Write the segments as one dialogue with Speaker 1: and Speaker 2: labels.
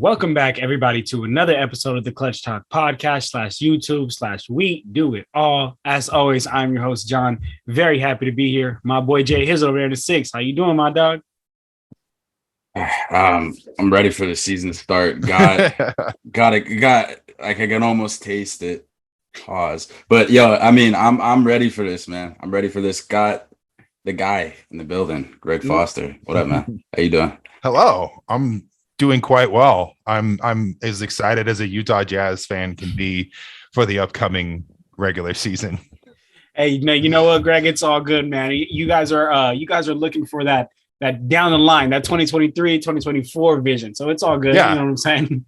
Speaker 1: Welcome back, everybody, to another episode of the Clutch Talk podcast /YouTube/We Do It All. As always, I'm your host, John. Very happy to be here. My boy Jay Hiz over there in the six. How you doing, my dog?
Speaker 2: I'm ready for the season to start. I can almost taste it. Pause. But I'm ready for this, man. I'm ready for this. Got the guy in the building, Greg Foster. What up, man? How you doing?
Speaker 3: Hello. I'm doing quite well. I'm as excited as a Utah Jazz fan can be for the upcoming regular season.
Speaker 1: Hey, man, you know what, Greg? It's all good, man. You guys are looking for that down the line, that 2023, 2024 vision. So it's all good. Yeah. You know what I'm saying?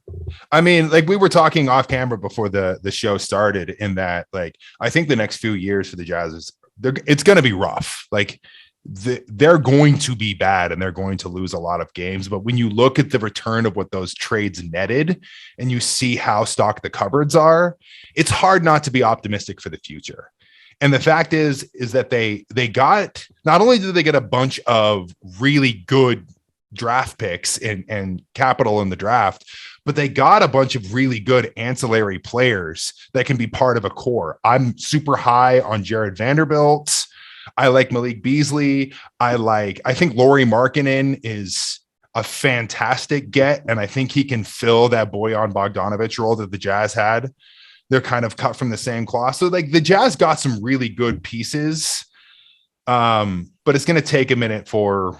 Speaker 3: I mean, like we were talking off camera before the show started, in that, like, I think the next few years for the Jazz it's going to be rough. Like, they're going to be bad and they're going to lose a lot of games. But when you look at the return of what those trades netted and you see how stocked the cupboards are, it's hard not to be optimistic for the future. And the fact is that they got, not only did they get a bunch of really good draft picks and capital in the draft, but they got a bunch of really good ancillary players that can be part of a core. I'm super high on Jared Vanderbilt. I like Malik Beasley. I think Lauri Markkanen is a fantastic get, and I think he can fill that Bojan Bogdanovic role that the Jazz had. They're kind of cut from the same cloth. So, like, the Jazz got some really good pieces, but it's going to take a minute for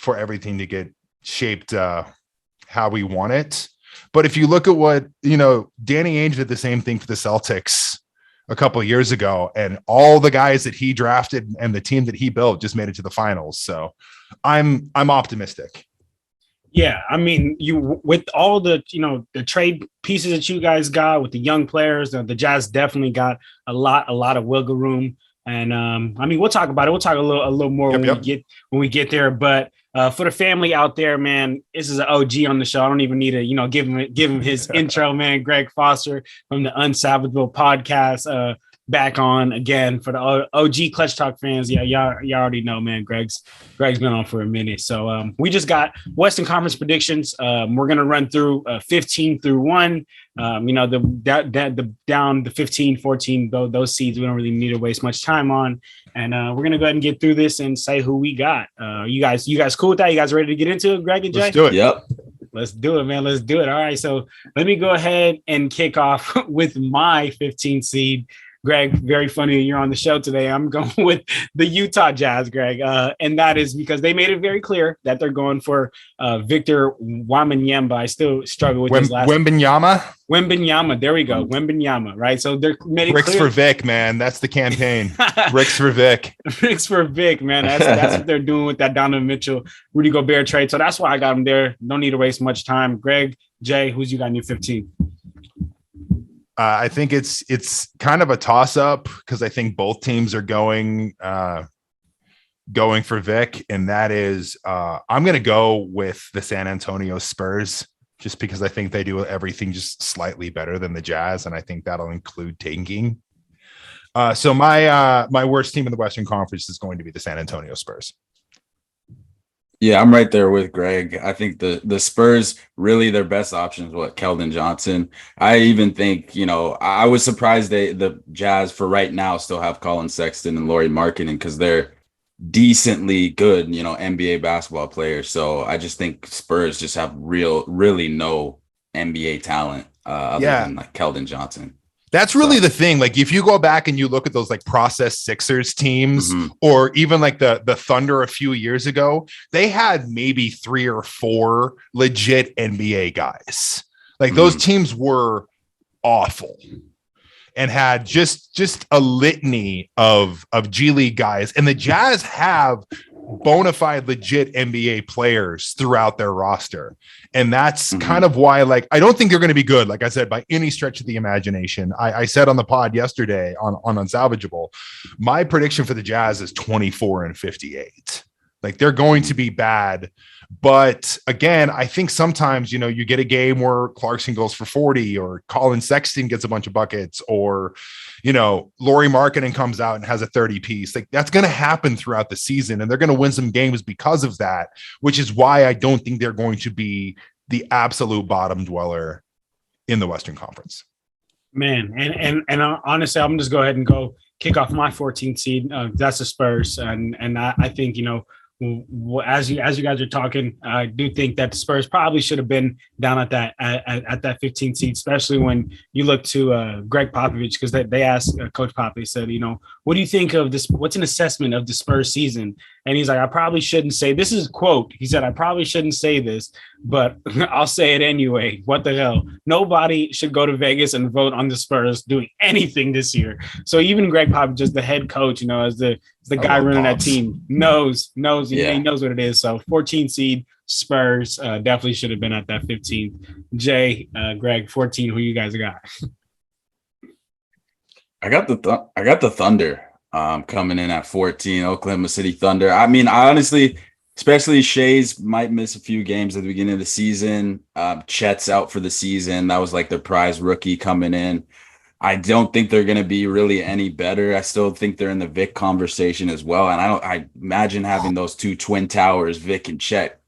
Speaker 3: everything to get shaped how we want it. But if you look at what, Danny Ainge did the same thing for the Celtics a couple of years ago, and all the guys that he drafted and the team that he built just made it to the finals. So I'm optimistic.
Speaker 1: Yeah, I mean, you with all the the trade pieces that you guys got with the young players, the Jazz definitely got a lot of wiggle room. And I mean, we'll talk about it. We'll talk a little more when we get there. But for the family out there, man, this is an OG on the show. I don't even need to give him his intro, man. Greg Foster from the Unsalvageable podcast. Back on again for the OG Clutch Talk fans. Yeah, y'all already know, man. Greg's been on for a minute. So we just got Western Conference predictions. We're gonna run through 15 through 1. The down the 15, 14, those seeds we don't really need to waste much time on. And we're gonna go ahead and get through this and say who we got. You guys cool with that? You guys ready to get into it, Greg and Jay?
Speaker 3: Let's do it.
Speaker 2: Yep.
Speaker 1: Let's do it, man. Let's do it. All right. So let me go ahead and kick off with my 15 seed. Greg, very funny you're on the show today. I'm going with the Utah Jazz, Greg. And that is because they made it very clear that they're going for Victor Wembanyama. I still struggle with his last name. Wembanyama. There we go. Wembanyama, right? So they're made it
Speaker 3: Bricks
Speaker 1: clear.
Speaker 3: for Vic, man. That's the campaign. Bricks for Vic.
Speaker 1: Bricks for Vic, man. That's what they're doing with that Donovan Mitchell, Rudy Gobert trade. So that's why I got them there. Don't need to waste much time. Greg, Jay, who's you got in your 15?
Speaker 3: I think it's kind of a toss up because I think both teams are going for Vic, and that is I'm going to go with the San Antonio Spurs just because I think they do everything just slightly better than the Jazz, and I think that'll include tanking. So my worst team in the Western Conference is going to be the San Antonio Spurs.
Speaker 2: Yeah, I'm right there with Greg. I think the Spurs, really their best option is Keldon Johnson. I even think, I was surprised the Jazz for right now still have Colin Sexton and Lauri Markkanen because they're decently good, NBA basketball players. So I just think Spurs just have really no NBA talent other than like Keldon Johnson.
Speaker 3: That's really the thing. Like, if you go back and you look at those like process Sixers teams, or even like the Thunder a few years ago, they had maybe 3 or 4 legit NBA guys. Like, those teams were awful and had just a litany of G League guys. And the Jazz have bona fide legit NBA players throughout their roster. And that's kind of why, like, I don't think they're going to be good, like I said, by any stretch of the imagination. I said on the pod yesterday on Unsalvageable, my prediction for the Jazz is 24-58. Like, they're going to be bad. But again, I think sometimes, you get a game where Clarkson goes for 40 or Colin Sexton gets a bunch of buckets, or, Lauri Markkanen comes out and has a 30 piece. Like, that's going to happen throughout the season, and they're going to win some games because of that, which is why I don't think they're going to be the absolute bottom dweller in the Western Conference.
Speaker 1: Man, and honestly, I'm just go ahead and go kick off my 14th seed. That's the Spurs, and I think as you guys are talking, I do think that the Spurs probably should have been down at that 15th seed, especially when you look to Greg Popovich, because they asked Coach Pop. They said, what do you think of this? What's an assessment of the Spurs season? And he's like, I probably shouldn't say this. Is a quote. He said, I probably shouldn't say this, but I'll say it anyway. What the hell? Nobody should go to Vegas and vote on the Spurs doing anything this year. So even Greg Popovich, just the head coach, as the guy running that team, knows he knows what it is. So 14 seed Spurs definitely should have been at that 15th. Jay, Greg, 14. Who you guys got?
Speaker 2: I got the Thunder coming in at 14. Oklahoma City Thunder. I mean, I honestly, especially Shea's might miss a few games at the beginning of the season. Chet's out for the season. That was like their prize rookie coming in. I don't think they're going to be really any better. I still think they're in the Vic conversation as well. And I imagine having those two twin towers, Vic and Chet,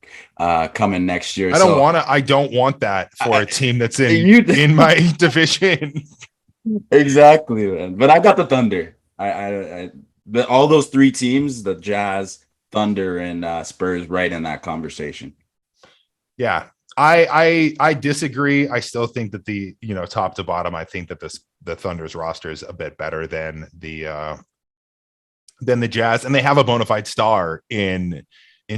Speaker 2: coming next year.
Speaker 3: I don't want that for a team that's in my division.
Speaker 2: Exactly, man. But I got the Thunder. All those three teams, the Jazz, Thunder, and Spurs, right in that conversation.
Speaker 3: Yeah. I disagree. I still think that the top to bottom, I think that the Thunder's roster is a bit better than the Jazz, and they have a bona fide star in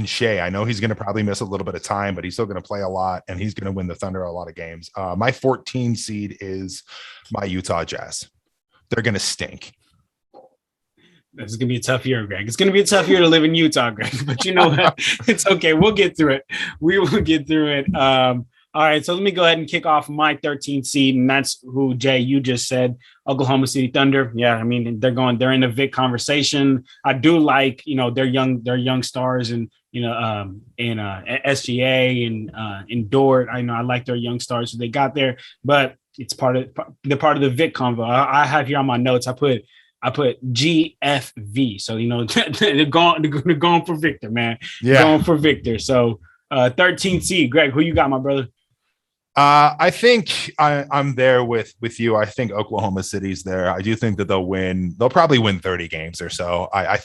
Speaker 3: Shea. I know he's going to probably miss a little bit of time, but he's still going to play a lot, and he's going to win the Thunder a lot of games. My 14 seed is my Utah Jazz. They're going to stink.
Speaker 1: This is going to be a tough year, Greg. It's going to be a tough year to live in Utah, Greg. But you know what? It's okay. We'll get through it. We will get through it. All right. So let me go ahead and kick off my 13th seed. And that's who, Jay, you just said, Oklahoma City Thunder. Yeah. I mean, they're in the Vic conversation. I do like, they're young stars and, in SGA and in Dort. I like their young stars who they got there, but it's part of the Vic convo. I have here on my notes. I put GFV. So, they're going for Victor, man. Yeah. Going for Victor. So 13th seed. Greg, who you got, my brother?
Speaker 3: I think I'm there with you. I think Oklahoma City's there. I do think that they'll win. They'll probably win 30 games or so. I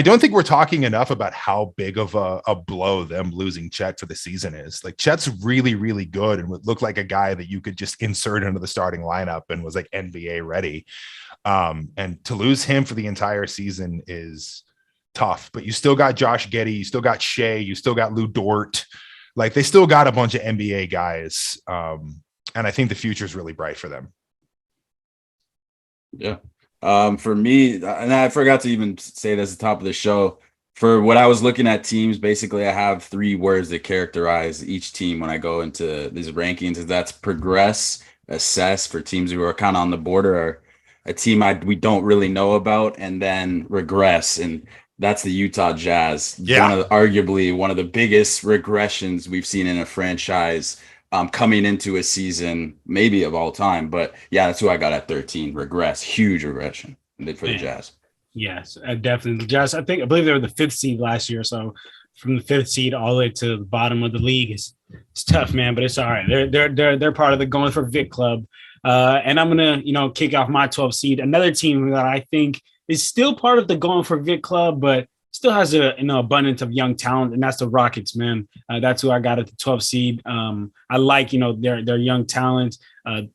Speaker 3: don't think we're talking enough about how big of a blow them losing Chet for the season is. Like, Chet's really, really good and would look like a guy that you could just insert into the starting lineup and was like NBA ready. And to lose him for the entire season is tough, but you still got Josh Giddey, you still got Shea, you still got Lou Dort. Like, they still got a bunch of NBA guys. And I think the future is really bright for them.
Speaker 2: Yeah. For me, and I forgot to even say this at the top of the show, for what I was looking at teams, basically I have three words that characterize each team when I go into these rankings. And that's progress, assess for teams who are kind of on the border, or a team we don't really know about, and then regress. And that's the Utah Jazz. Yeah. Arguably one of the biggest regressions we've seen in a franchise coming into a season, maybe of all time. But yeah, that's who I got at 13. Regress, huge regression for the Jazz.
Speaker 1: Yes, definitely. The Jazz, I believe they were the 5th seed last year. So from the 5th seed all the way to the bottom of the league it's tough, man. But it's all right. They're part of the going for Vic club. And I'm gonna, kick off my 12th seed. Another team that I think is still part of the going for Vic club, but still has an abundance of young talent, and that's the Rockets, man. That's who I got at the 12th seed. I like, their young talent.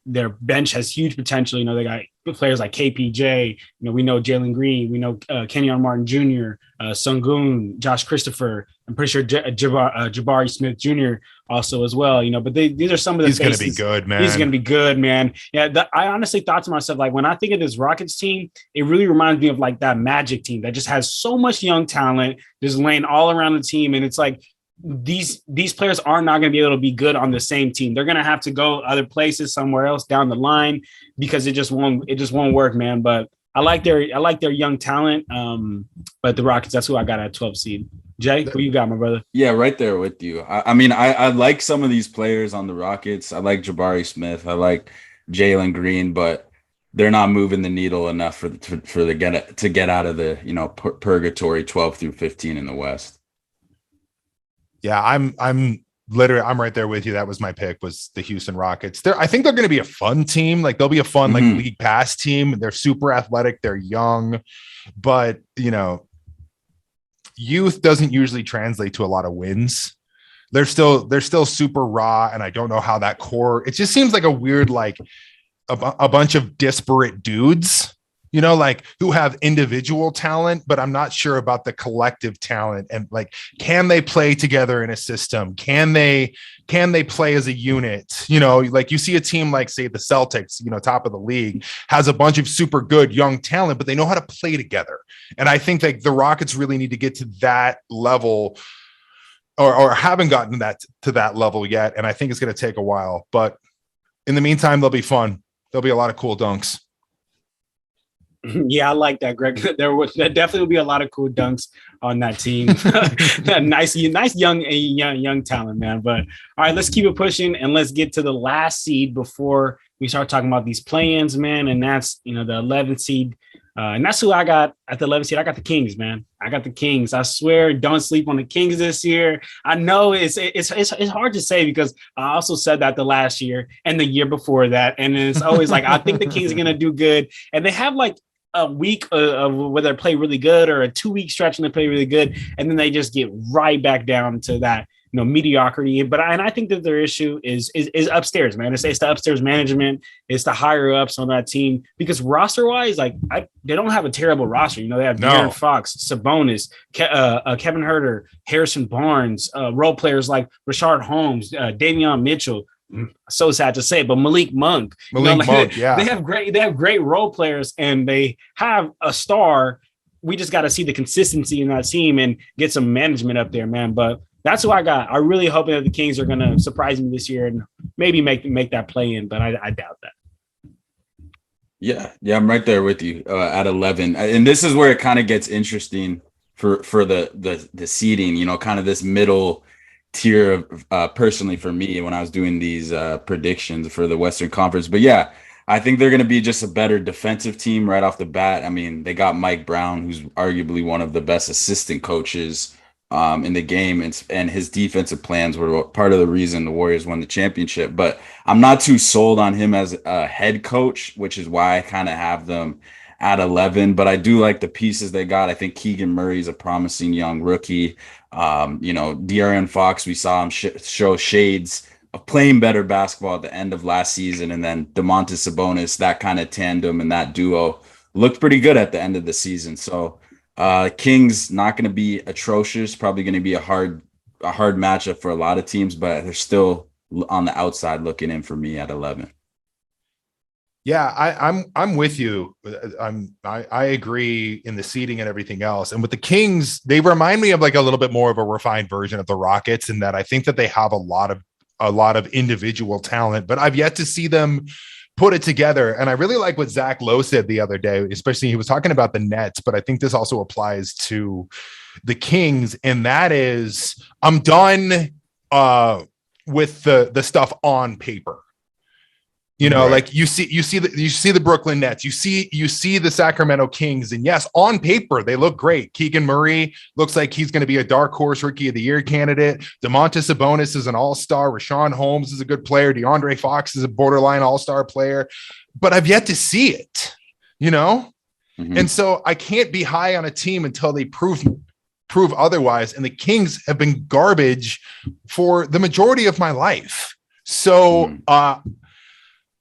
Speaker 1: Their bench has huge potential. They got players like KPJ. We know Jalen Green. We know Kenyon Martin Jr., Sengun, Josh Christopher. I'm pretty sure Jabari Smith Jr. also as well. But these are some of the
Speaker 3: He's going to be good, man.
Speaker 1: He's going to be good, man. Yeah, I honestly thought to myself, like, when I think of this Rockets team, it really reminds me of like that Magic team that just has so much young talent just laying all around the team, and it's like these players are not going to be able to be good on the same team. They're going to have to go other places somewhere else down the line because it just won't work, man. But I like their young talent. But the Rockets, that's who I got at 12 seed. Jay, who you got, my brother?
Speaker 2: Yeah, right there with you. I like some of these players on the Rockets. I like Jabari Smith. I like Jalen Green, but they're not moving the needle enough to get out of the purgatory 12 through 15 in the West.
Speaker 3: Yeah, I'm literally, I'm right there with you. That was my pick, was the Houston Rockets. I think they're going to be a fun team. Like they'll be a fun, like league pass team. They're super athletic. They're young, but youth doesn't usually translate to a lot of wins. They're still super raw. And I don't know how that core, it just seems like a weird, like a bunch of disparate dudes, like who have individual talent, but I'm not sure about the collective talent. And like, can they play together in a system? Can they play as a unit? Like you see a team like, say, the Celtics, top of the league, has a bunch of super good young talent, but they know how to play together. And I think that the Rockets really need to get to that level, or haven't gotten to that level yet. And I think it's going to take a while, but in the meantime, they'll be fun. There'll be a lot of cool dunks.
Speaker 1: Yeah, I like that, Greg. There definitely will be a lot of cool dunks on that team. nice young talent, man. But all right, let's keep it pushing and let's get to the last seed before we start talking about these play-ins, man. And that's the 11th seed. And that's who I got at the 11th seed. I got the Kings, man. I got the Kings. I swear, don't sleep on the Kings this year. I know it's hard to say because I also said that the last year and the year before that. And it's always like, I think the Kings are going to do good. And they have like a week of whether they play really good or a 2-week stretch and they play really good. And then they just get right back down to that, mediocrity. But I think that their issue is upstairs, man. It's the upstairs management. It's the higher ups on that team because roster wise, like they don't have a terrible roster. They have De'Aaron Fox, Sabonis, Kevin Huerter, Harrison Barnes, role players like Rashard Holmes, Davion Mitchell. So sad to say, but Malik Monk, yeah, they have great role players and they have a star. We just got to see the consistency in that team and get some management up there, man. But that's who I got. I really hope that the Kings are going to surprise me this year and maybe make that play in, but I doubt that.
Speaker 2: Yeah, I'm right there with you at 11, and this is where it kind of gets interesting for the seeding. Kind of this middle tier of personally for me when I was doing these predictions for the Western Conference. But yeah, I think they're going to be just a better defensive team right off the bat. I mean, they got Mike Brown, who's arguably one of the best assistant coaches in the game, and his defensive plans were part of the reason the Warriors won the championship. But I'm not too sold on him as a head coach, which is why I kind of have them at 11. But I do like the pieces they got. I think Keegan Murray is a promising young rookie. De'Aaron Fox, we saw him show shades of playing better basketball at the end of last season, and then Domantas Sabonis, that kind of tandem and that duo looked pretty good at the end of the season. So Kings not going to be atrocious, probably going to be a hard matchup for a lot of teams, but they're still on the outside looking in for me at 11.
Speaker 3: Yeah, I'm with you. I agree in the seeding and everything else. And with the Kings, they remind me of like a little bit more of a refined version of the Rockets in that I think that they have a lot of individual talent, but I've yet to see them put it together. And I really like what Zach Lowe said the other day, especially he was talking about the Nets, but I think this also applies to the Kings. And that is, I'm done with the stuff on paper. Right. Like you see the Brooklyn Nets, you see the Sacramento Kings, and yes, on paper they look great. Keegan Murray looks like he's going to be a dark horse rookie of the year candidate. Domantas Sabonis is an all-star. Rashawn Holmes is a good player. DeAndre Fox is a borderline all-star player, but I've yet to see it, Mm-hmm. And so I can't be high on a team until they prove otherwise. And the Kings have been garbage for the majority of my life. So,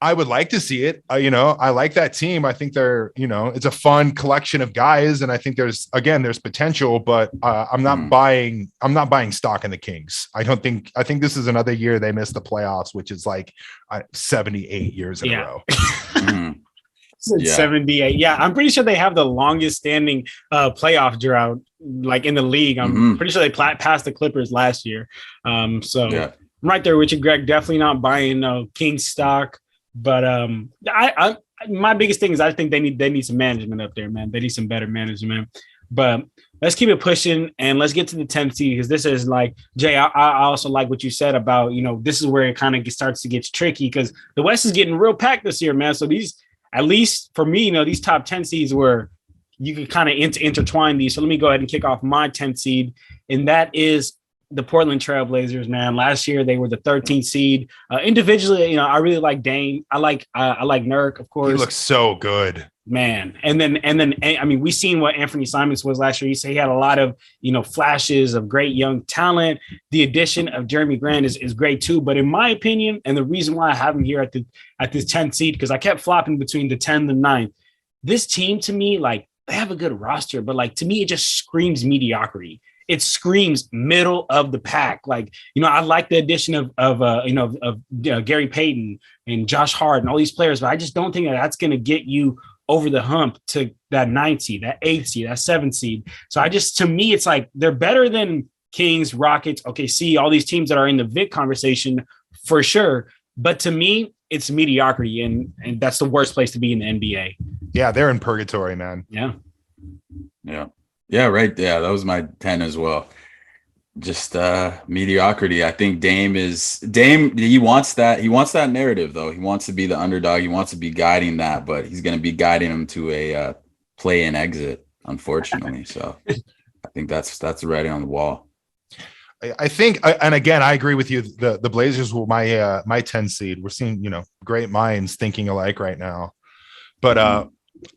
Speaker 3: I would like to see it. I like that team. I think they're, it's a fun collection of guys. And I think there's potential, but I'm not buying stock in the Kings. I think this is another year they missed the playoffs, which is like 78 years in a row.
Speaker 1: 78. Yeah. I'm pretty sure they have the longest standing playoff drought like in the league. I'm pretty sure they passed the Clippers last year. I'm right there with you, Greg. Definitely not buying Kings stock. But I my biggest thing is I think they need some management up there, man. They need some better management. But let's keep it pushing and let's get to the 10th seed because this is like Jay. I also like what you said about this is where it kind of starts to get tricky because the West is getting real packed this year, man. So these, at least for me, these top 10 seeds where you can kind of intertwine these. So let me go ahead and kick off my 10th seed, and that is the Portland Trailblazers, man. Last year they were the 13th seed. Individually, you know, I really like Dame. I like Nurk, of course.
Speaker 3: He looks so good,
Speaker 1: man. And then I mean, we seen what Anthony Simons was last year. He had a lot of, you know, flashes of great young talent. The addition of Jeremy Grant is great too. But in my opinion, and the reason why I have him here at this 10th seed, because I kept flopping between the 10th and 9th. This team, to me, like, they have a good roster, but like, to me, it just screams mediocrity. It screams middle of the pack. Like, you know, I like the addition of Gary Payton and Josh Hart and all these players, but I just don't think that's going to get you over the hump to that 9th seed, that 8th seed, that 7th seed. So to me, it's like they're better than Kings, Rockets, OKC, all these teams that are in the Vic conversation for sure. But to me, it's mediocrity, and that's the worst place to be in the NBA.
Speaker 3: Yeah, they're in purgatory, man.
Speaker 1: Yeah.
Speaker 2: Yeah, right. Yeah, that was my 10 as well. Just mediocrity. I think Dame, he wants that narrative though. He wants to be the underdog. He wants to be guiding that, but he's going to be guiding him to a play and exit, unfortunately. So I think that's the writing on the wall.
Speaker 3: I think, and again, I agree with you. The Blazers were my 10 seed. We're seeing, you know, great minds thinking alike right now. But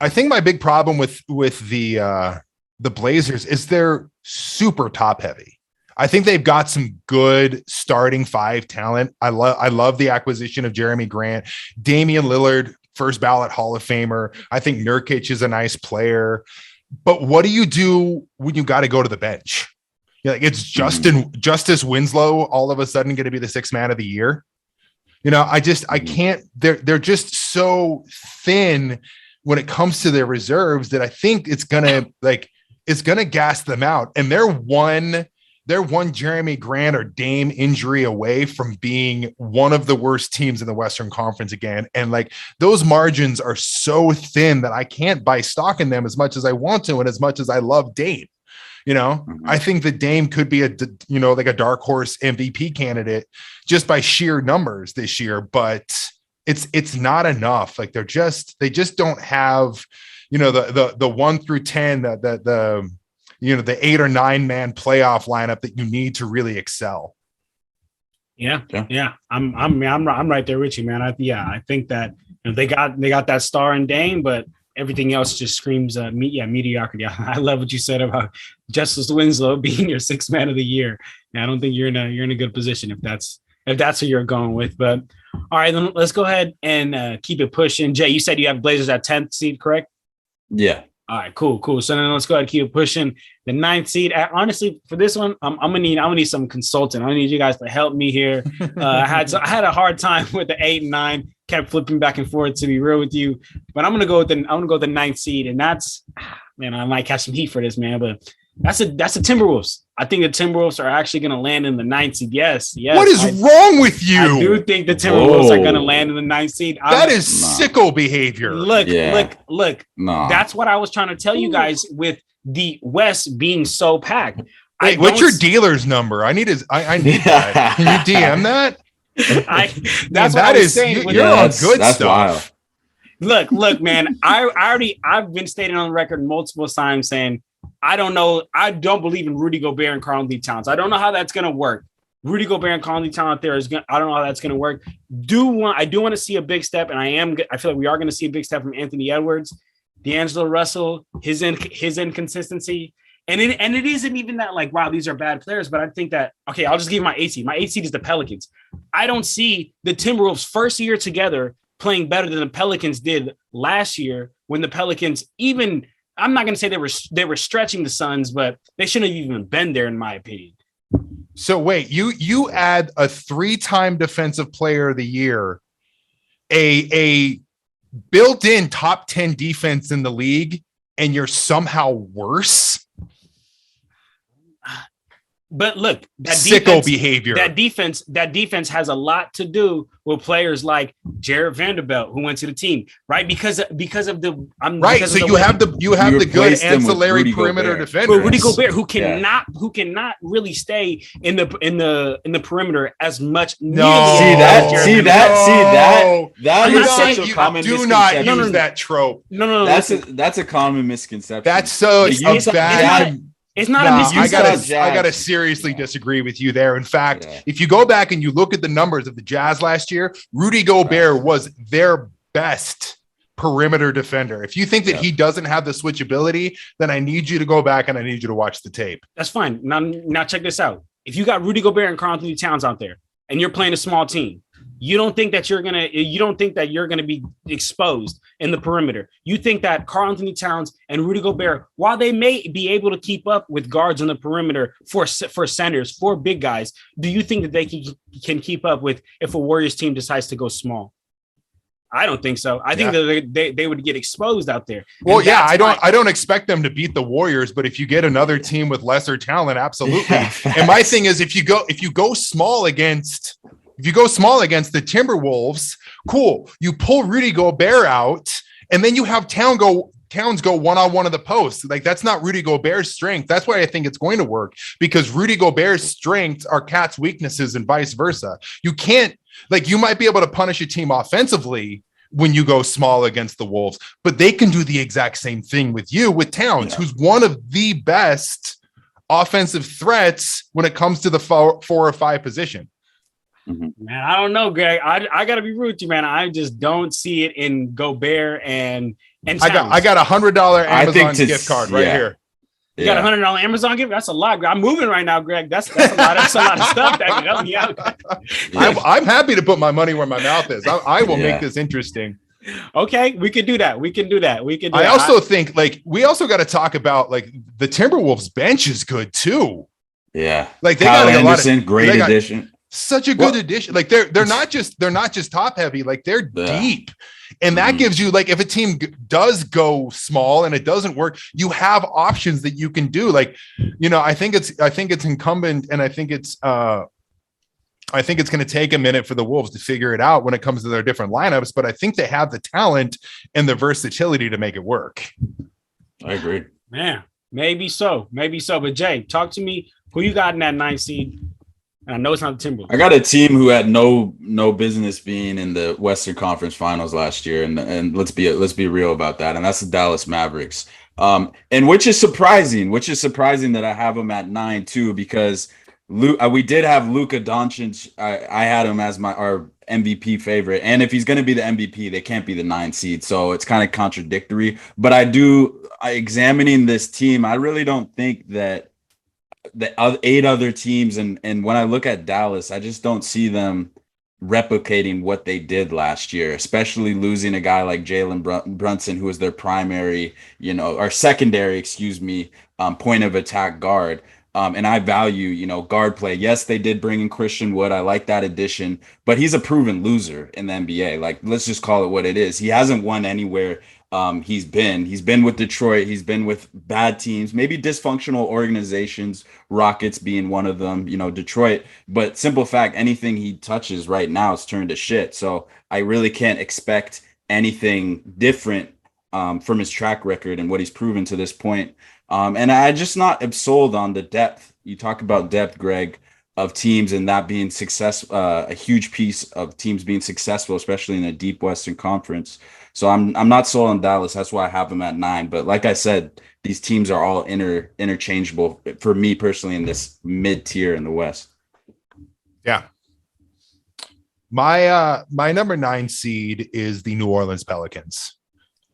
Speaker 3: I think my big problem with the Blazers is they're super top heavy. I think they've got some good starting 5 talent. I love the acquisition of Jeremy Grant, Damian Lillard, first ballot Hall of Famer. I think Nurkic is a nice player. But what do you do when you got to go to the bench? Like, it's Justice Winslow all of a sudden going to be the 6th man of the year. You know, I can't, they're just so thin when it comes to their reserves that I think it's going to gas them out. And they're one Jeremy Grant or Dame injury away from being one of the worst teams in the Western Conference again. And like, those margins are so thin that I can't buy stock in them as much as I want to. And as much as I love Dame. You know, I think that Dame could be like a dark horse MVP candidate just by sheer numbers this year, but it's not enough. Like, they just don't have, you know, the 1 through 10, the 8 or 9 man playoff lineup that you need to really excel.
Speaker 1: Yeah. I'm right there with you, man. I think that, you know, they got that star in Dame, but everything else just screams mediocrity. I love what you said about Justice Winslow being your 6th man of the year. And I don't think you're in a good position if that's who you're going with. But all right, then let's go ahead and keep it pushing. Jay, you said you have Blazers at 10th seed, correct?
Speaker 2: Yeah.
Speaker 1: All right, cool. So then let's go ahead and keep it pushing. The 9th seed. Honestly, for this one, I'm gonna need some consulting. I need you guys to help me here. I had a hard time with the 8 and 9. Kept flipping back and forth, to be real with you. But I'm gonna go with the 9th seed, and that's, man, I might catch some heat for this, man, but that's the Timberwolves. I think the Timberwolves are actually going to land in the 9th seed. Yes.
Speaker 3: What is wrong with you?
Speaker 1: I do think the Timberwolves are going to land in the 9th seed.
Speaker 3: That is sicko behavior.
Speaker 1: Look. No. That's what I was trying to tell you guys with the West being so packed.
Speaker 3: Hey, what's your dealer's number? I need that. Can you DM that?
Speaker 1: That's what I was saying.
Speaker 3: You're on good stuff.
Speaker 1: Wild. Look, man. I've been stating on the record multiple times saying, I don't know. I don't believe in Rudy Gobert and Karl-Anthony Towns. I don't know how that's going to work. Rudy Gobert and Karl-Anthony Towns out there I don't know how that's going to work. I do want to see a big step, and I feel like we are going to see a big step from Anthony Edwards, D'Angelo Russell, his inconsistency. And it isn't even that like, wow, these are bad players, but I think that, okay, I'll just give you my 8 seed. My 8 seed is the Pelicans. I don't see the Timberwolves first year together playing better than the Pelicans did last year, when the Pelicans even, I'm not going to say they were stretching the Suns, but they shouldn't have even been there, in my opinion.
Speaker 3: So wait, you add a 3-time defensive player of the year, a built-in top 10 defense in the league, and you're somehow worse?
Speaker 1: But look, that
Speaker 3: sicko behavior.
Speaker 1: That defense has a lot to do with players like Jared Vanderbilt, who went to the team, right? Because of the
Speaker 3: right. So you have the good ancillary perimeter defender,
Speaker 1: Rudy Gobert, who cannot really stay in the perimeter as much.
Speaker 2: That's such a common misconception.
Speaker 3: Do not use that trope.
Speaker 2: No. That's a common misconception.
Speaker 3: That's so bad.
Speaker 1: It's not
Speaker 3: No,
Speaker 1: a misconception.
Speaker 3: I gotta seriously disagree with you there. In fact, if you go back and you look at the numbers of the Jazz last year, Rudy Gobert was their best perimeter defender. If you think that he doesn't have the switchability, then I need you to go back and I need you to watch the tape.
Speaker 1: That's fine. Now check this out. If you got Rudy Gobert and Karl Anthony Towns out there and you're playing a small team, you don't think that you're gonna be exposed in the perimeter. You think that Karl Anthony Towns and Rudy Gobert, while they may be able to keep up with guards on the perimeter for centers, for big guys, do you think that they can keep up with if a Warriors team decides to go small? I don't think so. I think that they would get exposed out there.
Speaker 3: Well, yeah, I don't expect them to beat the Warriors, but if you get another team with lesser talent, absolutely. And my thing is, if you go small against the Timberwolves, cool. You pull Rudy Gobert out, and then you have Towns go one-on-one of the post. Like, that's not Rudy Gobert's strength. That's why I think it's going to work, because Rudy Gobert's strengths are Cat's weaknesses and vice versa. You can't, like, you might be able to punish a team offensively when you go small against the Wolves, but they can do the exact same thing with Towns, who's one of the best offensive threats when it comes to the 4 or 5 position.
Speaker 1: Man, I don't know, Greg. I gotta be rude to you, man. I just don't see it in Gobert and Towns.
Speaker 3: I got $100 Amazon gift card right here.
Speaker 1: You got $100 Amazon gift? That's a lot. I'm moving right now, Greg. That's a lot. That's a lot of stuff that can help me out.
Speaker 3: I'm happy to put my money where my mouth is. I will make this interesting.
Speaker 1: Okay, we can do that. I
Speaker 3: also think, like, we also got to talk about, like, the Timberwolves bench is good too.
Speaker 2: Yeah,
Speaker 3: like, they
Speaker 2: Kyle
Speaker 3: got
Speaker 2: Anderson, great addition.
Speaker 3: Such a good addition. Like, they're not just top heavy, like, they're deep. And that gives you, like, if a team does go small and it doesn't work, you have options that you can do. Like, you know, I think it's incumbent, and I think it's going to take a minute for the Wolves to figure it out when it comes to their different lineups, but I think they have the talent and the versatility to make it work.
Speaker 2: I agree.
Speaker 1: Man, maybe so. But Jay, talk to me. Who you got in that 9 seed? And I know it's not the Timberwolves.
Speaker 2: I got a team who had no business being in the Western Conference Finals last year, and let's be real about that. And that's the Dallas Mavericks. And which is surprising that I have them at 9 too, because we did have Luka Doncic. I had him as our MVP favorite, and if he's going to be the MVP, they can't be the 9 seed. So it's kind of contradictory. But examining this team, I really don't think that the 8 other teams, and when I look at Dallas, I just don't see them replicating what they did last year, especially losing a guy like Jalen Brunson, who was their primary, or secondary, point of attack guard. And I value, guard play. Yes, they did bring in Christian Wood. I like that addition, but he's a proven loser in the NBA. Like, let's just call it what it is. He hasn't won anywhere. He's been with Detroit. He's been with bad teams, maybe dysfunctional organizations, Rockets being one of them, Detroit. But simple fact, anything he touches right now is turned to shit. So I really can't expect anything different from his track record and what he's proven to this point. And I just not sold on the depth. You talk about depth, Greg, of teams and that being a huge piece of teams being successful, especially in a deep Western Conference. So I'm not sold on Dallas. That's why I have them at 9. But like I said, these teams are all interchangeable for me personally in this mid tier in the West.
Speaker 3: Yeah. My number 9 seed is the New Orleans Pelicans.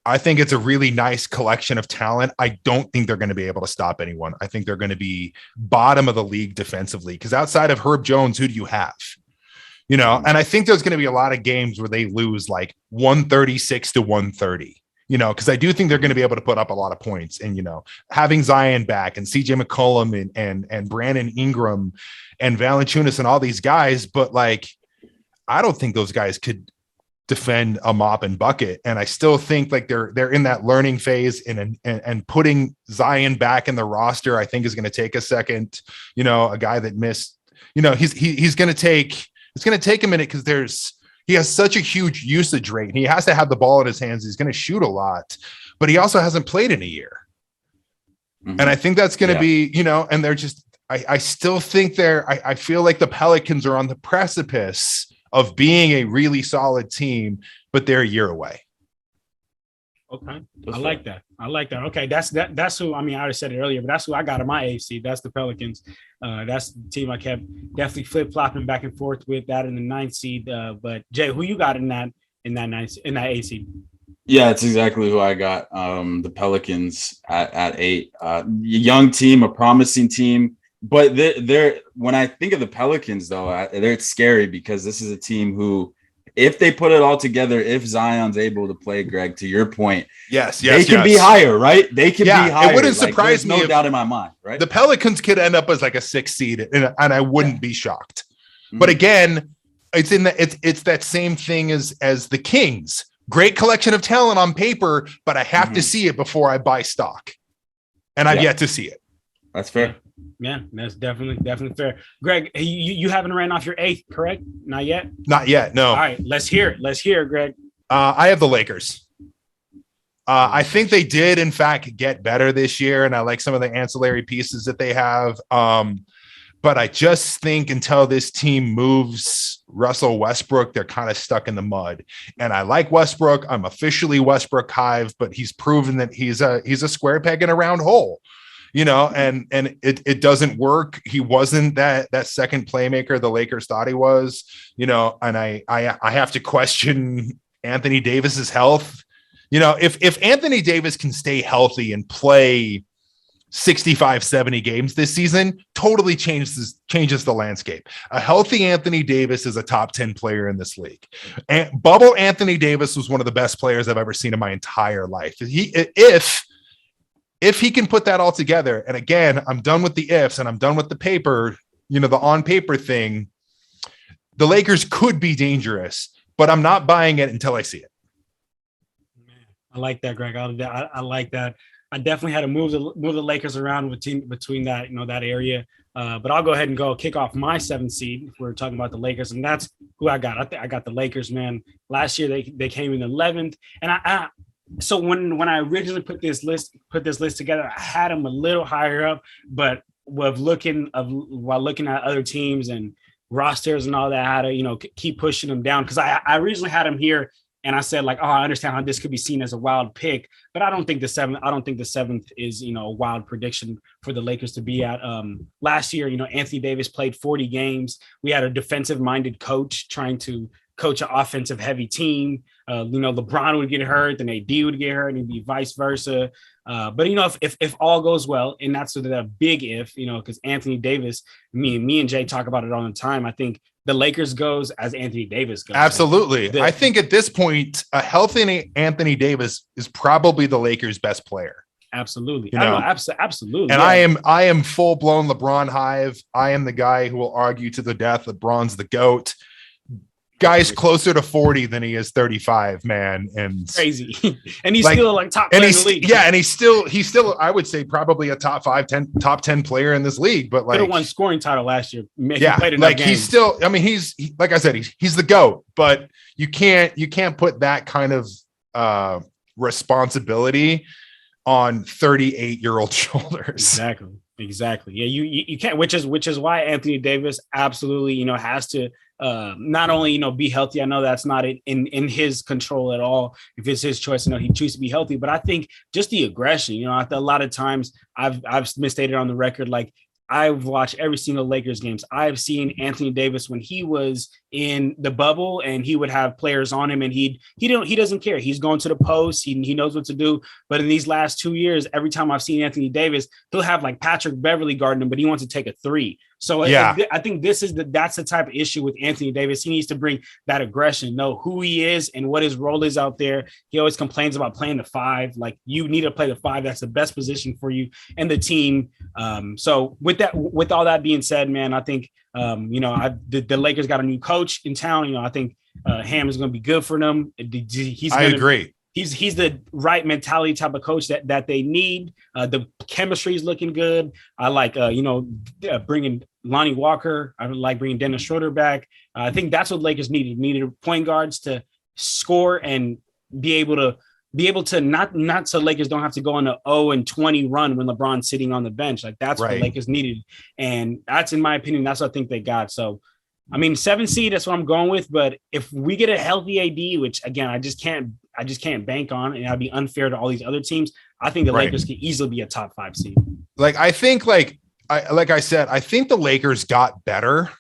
Speaker 3: I think it's a really nice collection of talent. I don't think they're going to be able to stop anyone. I think they're going to be bottom of the league defensively, because outside of Herb Jones, who do you have? And I think there's going to be a lot of games where they lose like 136 to 130, because I do think they're going to be able to put up a lot of points. And, having Zion back and CJ McCollum and Brandon Ingram and Valanciunas and all these guys, but like, I don't think those guys could defend a mop and bucket. And I still think like they're in that learning phase, and putting Zion back in the roster, I think is going to take a second. A guy that missed, he's going to take, it's going to take a minute, because he has such a huge usage rate, and he has to have the ball in his hands. He's going to shoot a lot, but he also hasn't played in a year. Mm-hmm. And I think that's going to be, and they're just, I still think I feel like the Pelicans are on the precipice of being a really solid team, but they're a year away.
Speaker 1: Okay. I like that. I like that. Okay. That's who, I mean, I already said it earlier, but that's who I got in my AFC. That's the Pelicans. That's the team I kept definitely flip-flopping back and forth with, that in the 9th seed. But Jay, who you got in that eighth seed?
Speaker 2: Yeah, it's exactly who I got. The Pelicans at 8. Young team, a promising team. But they're when I think of the Pelicans, though, they're scary because this is a team who, if they put it all together, if Zion's able to play, Greg, to your point, they can be higher, right? They can be higher.
Speaker 3: It wouldn't surprise me.
Speaker 2: No doubt in my mind, right?
Speaker 3: The Pelicans could end up as like a 6th seed, and I wouldn't be shocked.
Speaker 2: Mm-hmm.
Speaker 3: But again, it's that same thing as the Kings. Great collection of talent on paper, but I have to see it before I buy stock, and I've yet to see it.
Speaker 2: That's fair.
Speaker 1: Yeah, that's definitely fair. Greg, you haven't ran off your 8th, correct? Not yet?
Speaker 3: Not yet, no.
Speaker 1: All right, let's hear it, Greg.
Speaker 3: I have the Lakers. I think they did, in fact, get better this year, and I like some of the ancillary pieces that they have. But I just think until this team moves Russell Westbrook, they're kind of stuck in the mud. And I like Westbrook. I'm officially Westbrook Hive, but he's proven that he's a square peg in a round hole. And it doesn't work. He wasn't that second playmaker the Lakers thought he was, and I have to question Anthony Davis's health. If Anthony Davis can stay healthy and play 65, 70 games this season, totally changes the landscape. A healthy Anthony Davis is a top 10 player in this league. And bubble Anthony Davis was one of the best players I've ever seen in my entire life. If he can put that all together, and again, I'm done with the ifs and I'm done with the paper, the on paper thing, the Lakers could be dangerous, but I'm not buying it until I see it.
Speaker 1: I like that, Greg. I like that. I definitely had to move the Lakers around between that, that area. But I'll go ahead and kick off my 7th seed if we're talking about the Lakers, and that's who I got. I got the Lakers, man. Last year they came in 11th, and so when I originally put this list together, I had them a little higher up, but while looking at other teams and rosters and all that, I had to keep pushing them down, because I originally had them here. And I said, like, I understand how this could be seen as a wild pick, but I don't think the 7th is, a wild prediction for the Lakers to be at. Last year, Anthony Davis played 40 games. We had a defensive-minded coach trying to coach an offensive-heavy team. LeBron would get hurt, then AD would get hurt, and it'd be vice versa. But if all goes well, and that's a big if, because Anthony Davis, me and Jay talk about it all the time. I think the Lakers goes as Anthony Davis goes.
Speaker 3: Absolutely. I think at this point, a healthy Anthony Davis is probably the Lakers' best player.
Speaker 1: Absolutely. Absolutely.
Speaker 3: And I am full blown LeBron Hive. I am the guy who will argue to the death LeBron's the GOAT. Guy's closer to 40 than he is 35, man. And
Speaker 1: crazy. And he's still like top player in the league.
Speaker 3: Yeah, and he's still I would say probably a top 10 player in this league, but like,
Speaker 1: could have won scoring title last year.
Speaker 3: He's still, I mean, he's like I said, he's the GOAT, but you can't put that kind of responsibility on 38-year-old shoulders.
Speaker 1: Exactly. Yeah, you can't, which is why Anthony Davis absolutely, has to not only, be healthy. I know that's not in his control at all. If it's his choice, he chooses to be healthy. But I think just the aggression, a lot of times I've misstated on the record, like, I've watched every single Lakers games. I've seen Anthony Davis when he was in the bubble and he would have players on him and he doesn't care. He's going to the post. He knows what to do. But in these last 2 years, every time I've seen Anthony Davis, he'll have like Patrick Beverly guarding him, but he wants to take a 3. So I think that's the type of issue with Anthony Davis. He needs to bring that aggression, know who he is and what his role is out there. He always complains about playing the 5. Like, you need to play the 5. That's the best position for you and the team. So with all that being said, man, I think the Lakers got a new coach in town. I think Ham is going to be good for them. I agree. He's the right mentality type of coach that they need. The chemistry is looking good. I like bringing Lonnie Walker. I like bringing Dennis Schroeder back. I think that's what Lakers needed point guards to score and be able to not so Lakers don't have to go on a 0-20 run when LeBron's sitting on the bench. Like, that's what Lakers needed. And that's, in my opinion, that's what I think they got. So, I mean, 7 seed, that's what I'm going with. But if we get a healthy AD, which again, I I just can't bank on, and I'd be unfair to all these other teams. I think the Lakers could easily be a top 5 seed.
Speaker 3: Like, I think, like I said, I think the Lakers got better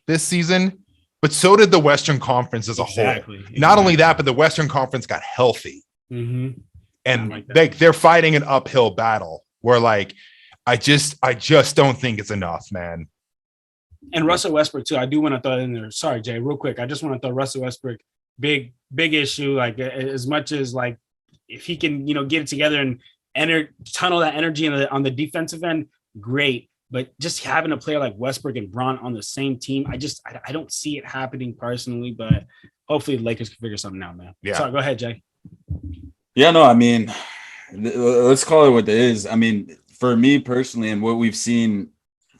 Speaker 3: this season, but so did the Western Conference as a whole. Not only that, but the Western Conference got healthy.
Speaker 1: Mm-hmm.
Speaker 3: And they're fighting an uphill battle where, like, I just don't think it's enough, man.
Speaker 1: And Russell Westbrook too. I do want to throw it in there. Sorry, Jay, real quick. I just want to throw Russell Westbrook, big issue. Like, as much as, like, if he can, get it together and tunnel that energy on the defensive end, great. But just having a player like Westbrook and Bron on the same team, I don't see it happening personally. But hopefully the Lakers can figure something out, man.
Speaker 3: Yeah.
Speaker 1: Sorry, go ahead, Jay.
Speaker 2: Yeah, no, I mean, let's call it what it is. I mean, for me personally, and what we've seen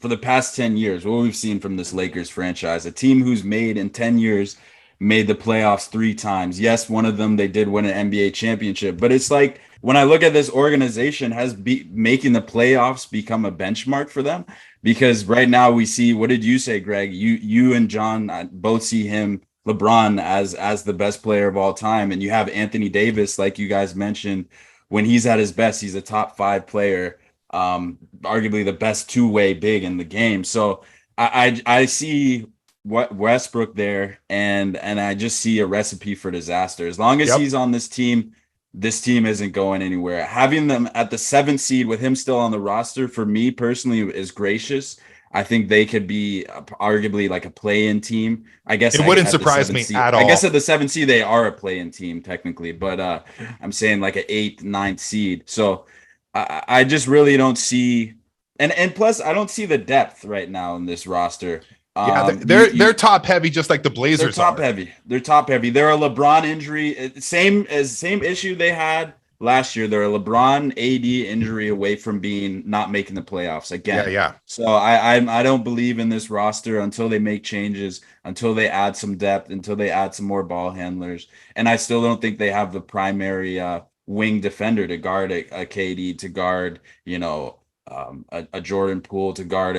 Speaker 2: for the past 10 years, what we've seen from this Lakers franchise, a team who's made in 10 years, made the playoffs 3 times. Yes, one of them, they did win an NBA championship, but it's like, when I look at this organization, has making the playoffs become a benchmark for them? Because right now we see, what did you say, Greg? You and John both see him, LeBron, as the best player of all time. And you have Anthony Davis, like you guys mentioned, when he's at his best, he's a top 5 player, arguably the best two-way big in the game. So I see what Westbrook there, and I just see a recipe for disaster. As long as he's on this team isn't going anywhere. Having them at the 7th seed with him still on the roster, for me personally, is gracious. I think they could be arguably like a play-in team. I guess
Speaker 3: it wouldn't surprise me at all.
Speaker 2: I guess at the 7th seed, they are a play-in team technically, but I'm saying like an 8th, 9th seed. So I just really don't see, and plus I don't see the depth right now in this roster.
Speaker 3: They're top heavy, just like the Blazers.
Speaker 2: They're top heavy. They're a LeBron injury, same issue they had last year. They're a LeBron AD injury away from not making the playoffs again.
Speaker 3: Yeah.
Speaker 2: So I don't believe in this roster until they make changes, until they add some depth, until they add some more ball handlers, and I still don't think they have the primary wing defender to guard a KD, to guard a Jordan Poole, to guard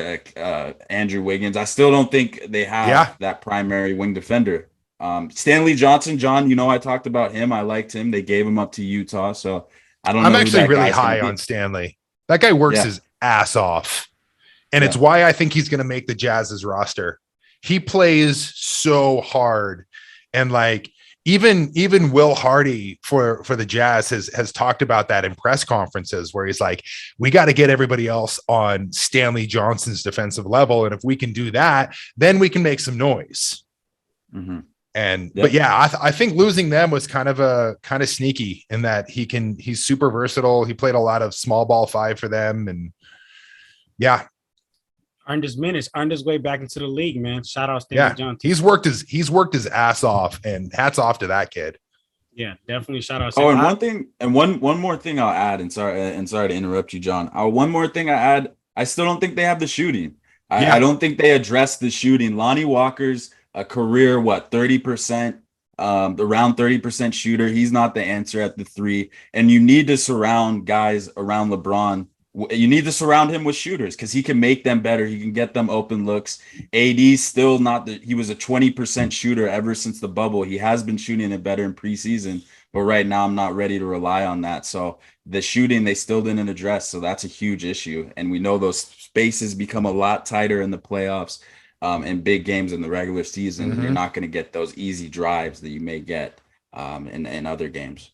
Speaker 2: Andrew Wiggins. I still don't think they have that primary wing defender. Stanley Johnson, John, I talked about him. I liked him. They gave him up to Utah, so I don't know.
Speaker 3: I'm actually really high on Stanley. That guy works his ass off, and it's why I think he's going to make the Jazz's roster. He plays so hard, and like even Will Hardy for the Jazz has talked about that in press conferences, where he's like, we got to get everybody else on Stanley Johnson's defensive level, and if we can do that, then we can make some noise.
Speaker 2: Mm-hmm.
Speaker 3: But yeah, I think losing them was kind of sneaky in that he's super versatile. He played a lot of small ball 5 for them, and
Speaker 1: earned his minutes, earned his way back into the league, man. Shout out Stanley Johnson.
Speaker 3: He's worked his ass off, and hats off to that kid.
Speaker 1: Yeah, definitely shout out.
Speaker 2: Oh, and one more thing I'll add, and sorry to interrupt you, John. One more thing I add, I still don't think they have the shooting. I don't think they address the shooting. Lonnie Walker's a career 30%, around 30% shooter. He's not the answer at the 3, and you need to surround guys around LeBron. You need to surround him with shooters because he can make them better. He can get them open looks. AD's still not he was a 20% shooter ever since the bubble. He has been shooting it better in preseason, but right now I'm not ready to rely on that. So the shooting, they still didn't address. So that's a huge issue. And we know those spaces become a lot tighter in the playoffs, in big games in the regular season. Mm-hmm. You're not going to get those easy drives that you may get in other games.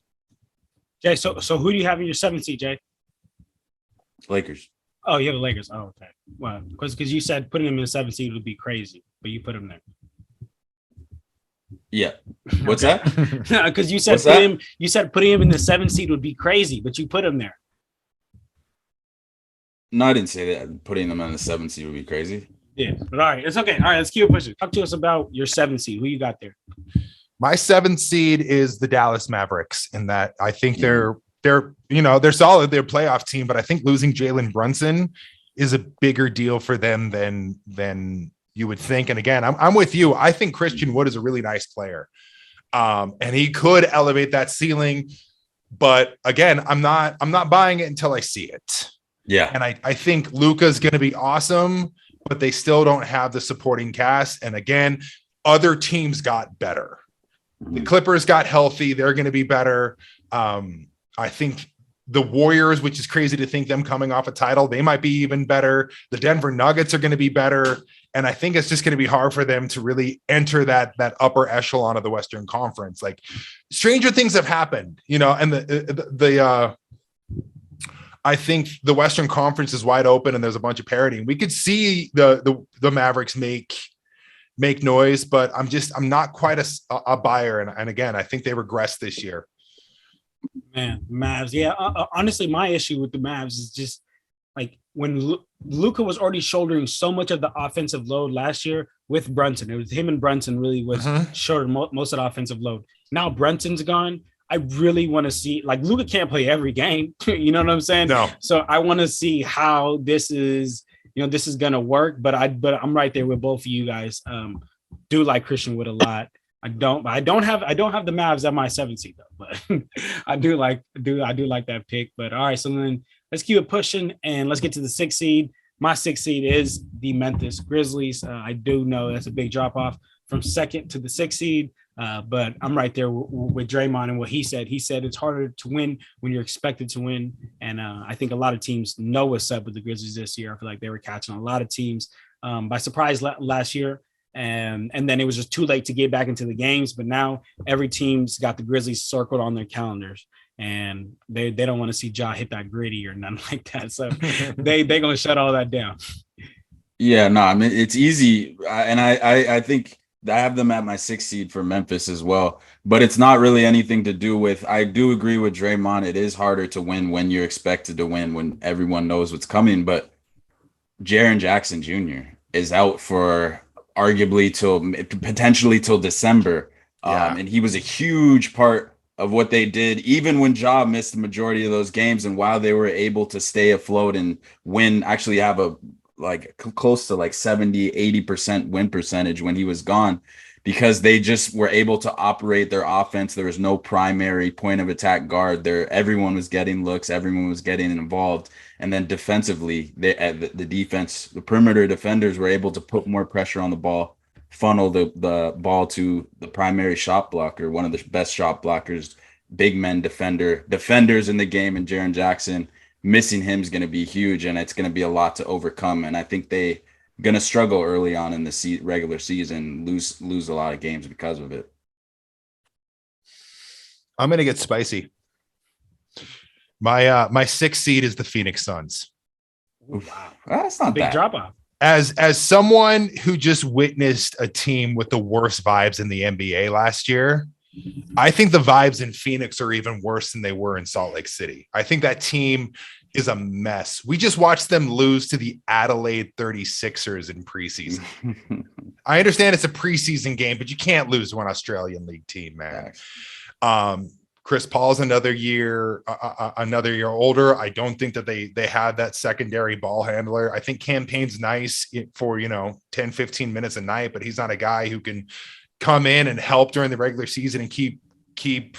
Speaker 1: Jay, so who do you have in your 7th seed, Jay?
Speaker 2: Lakers.
Speaker 1: Oh, you have the Lakers. Oh, okay. Well, because you said putting them in the 7th seed would be crazy, but you put them there.
Speaker 2: Yeah. What's that?
Speaker 1: Because you said putting him in the 7th seed would be crazy, but you put him there.
Speaker 2: No, I didn't say that. Putting them in the 7th seed would be crazy.
Speaker 1: Yeah, but all right, it's okay. All right, let's keep it pushing. Talk to us about your 7th seed. Who you got there?
Speaker 3: My 7th seed is the Dallas Mavericks, in that I think they're solid. They're a playoff team, but I think losing Jalen Brunson is a bigger deal for them than you would think. And again, I'm with you. I think Christian Wood is a really nice player, and he could elevate that ceiling. But again, I'm not buying it until I see it.
Speaker 2: Yeah,
Speaker 3: and I think Luka's going to be awesome, but they still don't have the supporting cast. And again, other teams got better. The Clippers got healthy. They're going to be better. I think the Warriors, which is crazy to think them coming off a title, they might be even better. The Denver Nuggets are going to be better. And I think it's just going to be hard for them to really enter that upper echelon of the Western Conference. Like, stranger things have happened, you know, and I think the Western Conference is wide open and there's a bunch of parity. And we could see the Mavericks make noise, but I'm not quite a buyer. And again, I think they regressed this year.
Speaker 1: Man, Mavs. Yeah, honestly, my issue with the Mavs is just like when Luka was already shouldering so much of the offensive load last year with Brunson. It was him and Brunson really was shouldering most of the offensive load. Now Brunson's gone. I really want to see, like, Luka can't play every game. You know what I'm saying?
Speaker 3: No.
Speaker 1: So I want to see how this is going to work. But I'm right there with both of you guys. Do like Christian Wood a lot. I don't have the Mavs at my 7th seed though, but I do like that pick. But all right, so then let's keep it pushing and let's get to the 6th seed. My 6th seed is the Memphis Grizzlies. I do know that's a big drop off from 2nd to the 6th seed. But I'm right there with Draymond and what he said. He said it's harder to win when you're expected to win. And I think a lot of teams know what's up with the Grizzlies this year. I feel like they were catching a lot of teams by surprise last year. And then it was just too late to get back into the games. But now every team's got the Grizzlies circled on their calendars. And they don't want to see Ja hit that gritty or nothing like that. So they're going to shut all that down.
Speaker 2: Yeah, no, I mean, it's easy. I think I have them at my 6th seed for Memphis as well, but it's not really anything to do with, I do agree with Draymond. It is harder to win when you're expected to win, when everyone knows what's coming, but Jaren Jackson Jr. is out for arguably potentially till December.
Speaker 3: Yeah.
Speaker 2: And he was a huge part of what they did, even when Ja missed the majority of those games. And while they were able to stay afloat and win, actually have a like close to like 70-80% win percentage when he was gone, because they just were able to operate their offense. There was no primary point of attack guard there. Everyone was getting looks, everyone was getting involved. And then defensively, the defense, the perimeter defenders were able to put more pressure on the ball, funnel the ball to the primary shot blocker, one of the best shot blockers, big men defenders in the game. And Jaren Jackson, missing him is going to be huge, and it's going to be a lot to overcome. And I think they going to struggle early on in the regular season, lose a lot of games because of it.
Speaker 3: I'm going to get spicy. My 6th seed is the Phoenix Suns.
Speaker 1: Wow,
Speaker 2: that's not
Speaker 1: big
Speaker 2: bad.
Speaker 1: drop off.
Speaker 3: As someone who just witnessed a team with the worst vibes in the NBA last year, I think the vibes in Phoenix are even worse than they were in Salt Lake City. I think that team is a mess. We just watched them lose to the Adelaide 36ers in preseason. I understand it's a preseason game, but you can't lose to an Australian league team, man. Chris Paul's another year older. I don't think that they had that secondary ball handler. I think Cam Payne's nice for, 10, 15 minutes a night, but he's not a guy who can come in and help during the regular season and keep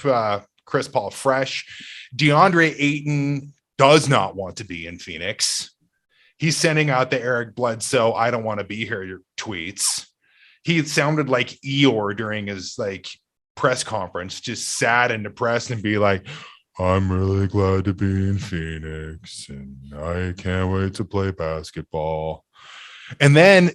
Speaker 3: Chris Paul fresh. DeAndre Ayton does not want to be in Phoenix. He's sending out the Eric Bledsoe, I don't want to be here tweets. He sounded like Eeyore during his press conference, just sad and depressed and be like, I'm really glad to be in Phoenix and I can't wait to play basketball. And then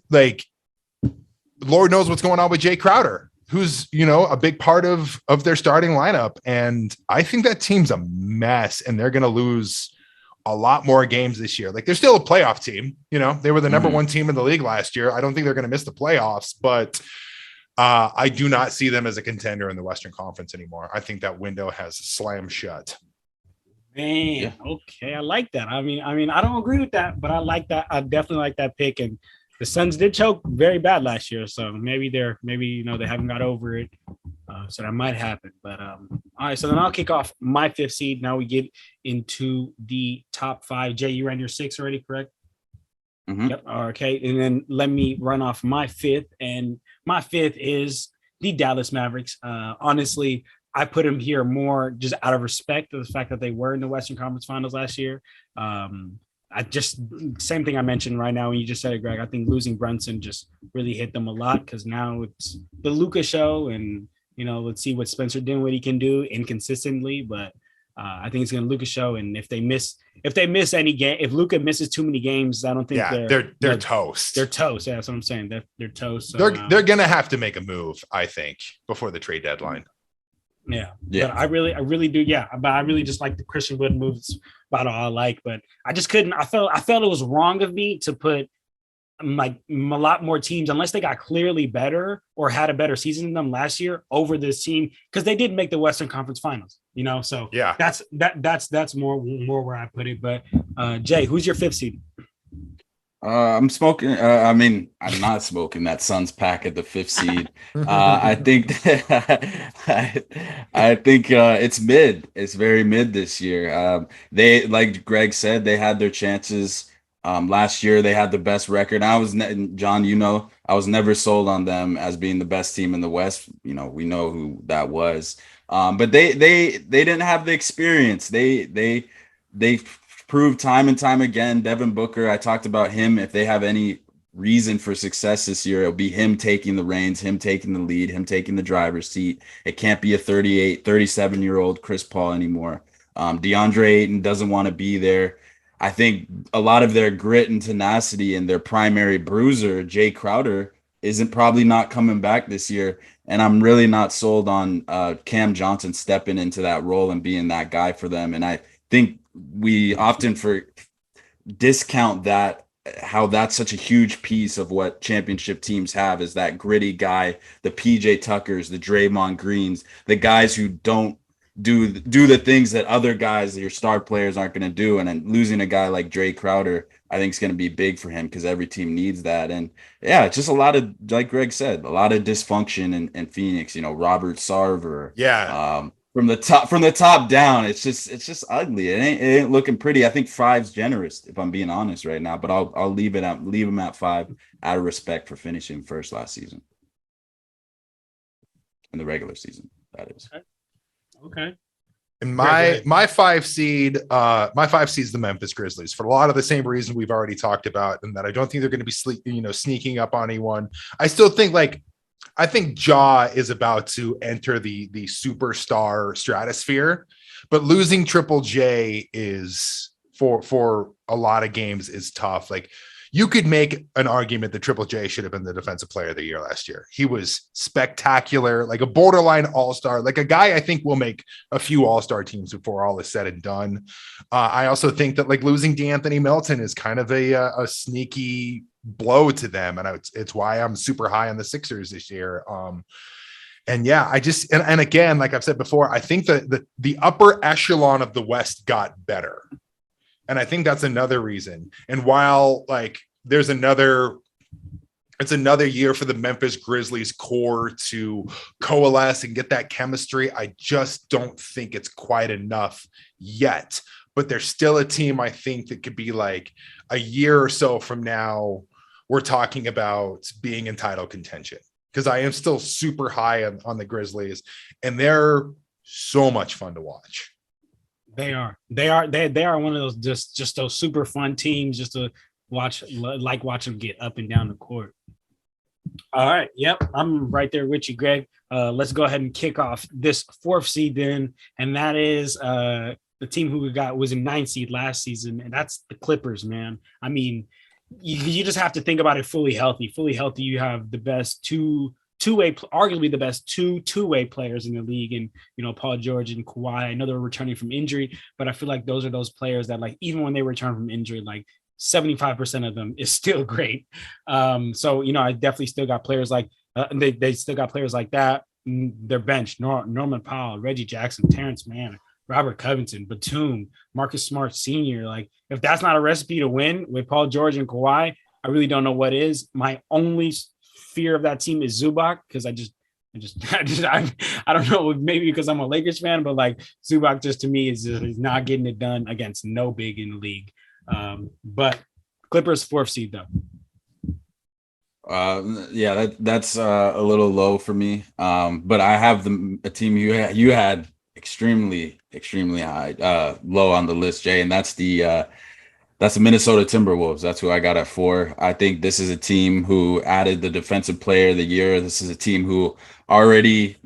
Speaker 3: Lord knows what's going on with Jay Crowder, who's, a big part of their starting lineup. And I think that team's a mess and they're going to lose a lot more games this year. They're still a playoff team. They were the number one team in the league last year. I don't think they're going to miss the playoffs, but I do not see them as a contender in the Western Conference anymore. I think that window has slammed shut.
Speaker 1: Man, okay. I like that. I mean, I don't agree with that, but I like that. I definitely like that pick. And the Suns did choke very bad last year, so maybe they haven't got over it, so that might happen. But all right, so then I'll kick off my 5th seed. Now we get into the top 5. Jay, you ran your 6 already, correct?
Speaker 2: Mm-hmm.
Speaker 1: Yep. Okay, and then let me run off my 5th, and my 5th is the Dallas Mavericks. Honestly, I put them here more just out of respect to the fact that they were in the Western Conference Finals last year. Same thing I mentioned right now when you just said it, Greg. I think losing Brunson just really hit them a lot because now it's the Luka show and let's see what Spencer Dinwiddie can do inconsistently, but I think it's going to Luka show. And if they miss any game, if Luka misses too many games, I don't think
Speaker 3: they're toast.
Speaker 1: They're toast. Yeah, that's what I'm saying. They're toast. So,
Speaker 3: they're going to have to make a move, I think, before the trade deadline.
Speaker 1: Yeah. But I really do. Yeah, but I really just like the Christian Wood moves. About all I like, but I just couldn't. I felt it was wrong of me to put like a lot more teams, unless they got clearly better or had a better season than them last year, over this team, because they did make the Western Conference Finals, So
Speaker 3: yeah,
Speaker 1: that's more where I put it. But Jay, who's your 5th seed?
Speaker 2: I'm smoking. I'm not smoking that Suns pack at the 5th seed. I think it's mid. It's very mid this year. They, like Greg said, they had their chances. Last year they had the best record. John, I was never sold on them as being the best team in the West. We know who that was. But they didn't have the experience. They proved time and time again. Devin Booker, I talked about him. If they have any reason for success this year, it'll be him taking the reins, him taking the lead, him taking the driver's seat. It can't be a 38, 37-year-old Chris Paul anymore. DeAndre Ayton doesn't want to be there. I think a lot of their grit and tenacity and their primary bruiser, Jay Crowder, isn't probably not coming back this year. And I'm really not sold on Cam Johnson stepping into that role and being that guy for them. And I think we often discount that, how that's such a huge piece of what championship teams have, is that gritty guy, the PJ Tuckers, the Draymond Greens, the guys who don't do the things that other guys, your star players, aren't going to do. And then losing a guy like Jay Crowder, I think is going to be big for him, because every team needs that. And yeah, just a lot of, like Greg said, a lot of dysfunction in Phoenix. Robert Sarver.
Speaker 3: Yeah.
Speaker 2: From the top down, it's just ugly. It ain't looking pretty. I think 5's generous, if I'm being honest right now, but I'll leave him at 5 out of respect for finishing first last season, in the regular season, that is.
Speaker 1: Okay.
Speaker 3: And my 5 seed is the Memphis Grizzlies, for a lot of the same reason we've already talked about, and that I don't think they're going to be sneaking up on anyone. I still think I think Ja is about to enter the superstar stratosphere, but losing Triple J is for a lot of games is tough. Like, you could make an argument that Triple J should have been the defensive player of the year last year. He was spectacular, like a borderline all-star, like a guy I think will make a few all-star teams before all is said and done. I also think that losing DeAnthony Melton is kind of a sneaky blow to them, and it's why I'm super high on the Sixers this year. And yeah, I just and again, like I've said before, I think that the upper echelon of the West got better. And I think that's another reason. And while it's another year for the Memphis Grizzlies core to coalesce and get that chemistry, I just don't think it's quite enough yet. But there's still a team, I think, that could be a year or so from now, we're talking about being in title contention. Because I am still super high on the Grizzlies, and they're so much fun to watch.
Speaker 1: They are one of those just those super fun teams just to watch, watch them get up and down the court. All right. Yep. I'm right there with you, Greg. Let's go ahead and kick off this 4th seed then. And that is the team who we got was in 9th seed last season. And that's the Clippers, man. I mean, you just have to think about it fully healthy. Fully healthy. You have the best two-way, arguably the best two-way players in the league, and Paul George and Kawhi. I know they're returning from injury, but I feel like those are those players that even when they return from injury, 75% of them is still great. So I definitely still got players they still got players like that. Their bench: Norman Powell, Reggie Jackson, Terrence Mann, Robert Covington, Batum, Marcus Smart Sr. If that's not a recipe to win with Paul George and Kawhi, I really don't know what is. My only fear of that team is Zubac, because I don't know, maybe because I'm a Lakers fan, but Zubac just to me is not getting it done against no big in the league. But Clippers 4th seed though.
Speaker 2: Yeah, that's a little low for me. But I have a team you had extremely high, low on the list, Jay, and that's the That's the Minnesota Timberwolves. That's who I got at 4. I think this is a team who added the defensive player of the year. This is a team who already,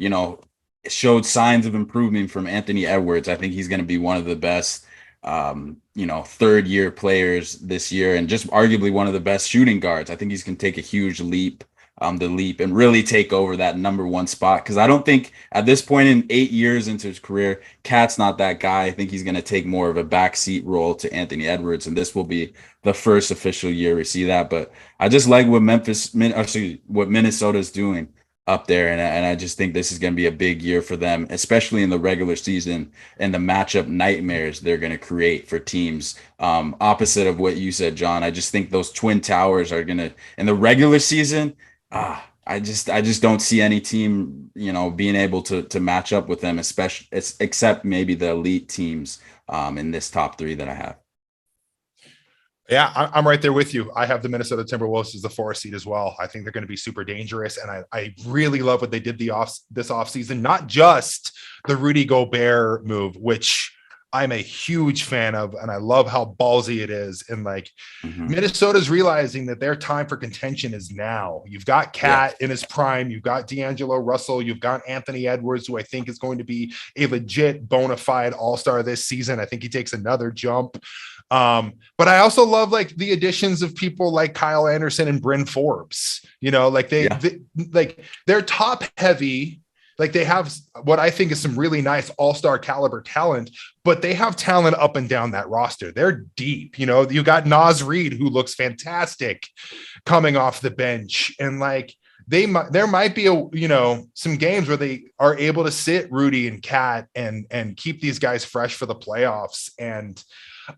Speaker 2: showed signs of improvement from Anthony Edwards. I think he's going to be one of the best, third year players this year, and just arguably one of the best shooting guards. I think he's going to take a huge leap, and really take over that number 1 spot. Because I don't think at this point in 8 years into his career, Cat's not that guy. I think he's going to take more of a backseat role to Anthony Edwards, and this will be the first official year we see that. But I just like what what Minnesota's doing up there, and I just think this is going to be a big year for them, especially in the regular season and the matchup nightmares they're going to create for teams. Opposite of what you said, John, I just think those Twin Towers are going to, in the regular season, I just don't see any team, being able to match up with them, especially except maybe the elite teams in this top 3 that I have.
Speaker 3: Yeah, I'm right there with you. I have the Minnesota Timberwolves as the 4 seed as well. I think they're going to be super dangerous, and I really love what they did this offseason. Not just the Rudy Gobert move, which I'm a huge fan of, and I love how ballsy it is. And Minnesota's realizing that their time for contention is now. You've got Cat in his prime. You've got D'Angelo Russell. You've got Anthony Edwards, who I think is going to be a legit bona fide all-star this season. I think he takes another jump. But I also love the additions of people like Kyle Anderson and Bryn Forbes. They're top heavy. They have what I think is some really nice all-star caliber talent, but they have talent up and down that roster. They're deep. You got Naz Reid, who looks fantastic coming off the bench. And there might be some games where they are able to sit Rudy and Cat and keep these guys fresh for the playoffs. And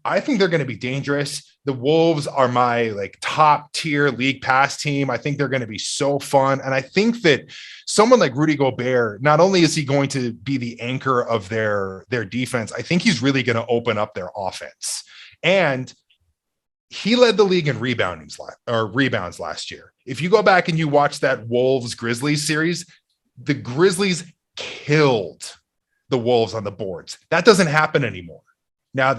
Speaker 3: I think they're going to be dangerous. The Wolves are my top tier league pass team. I think they're going to be so fun. And I think that someone like Rudy Gobert, not only is he going to be the anchor of their defense, I think he's really going to open up their offense. And he led the league in rebounds last year. If you go back and you watch that Wolves Grizzlies series, the Grizzlies killed the Wolves on the boards. That doesn't happen anymore. Now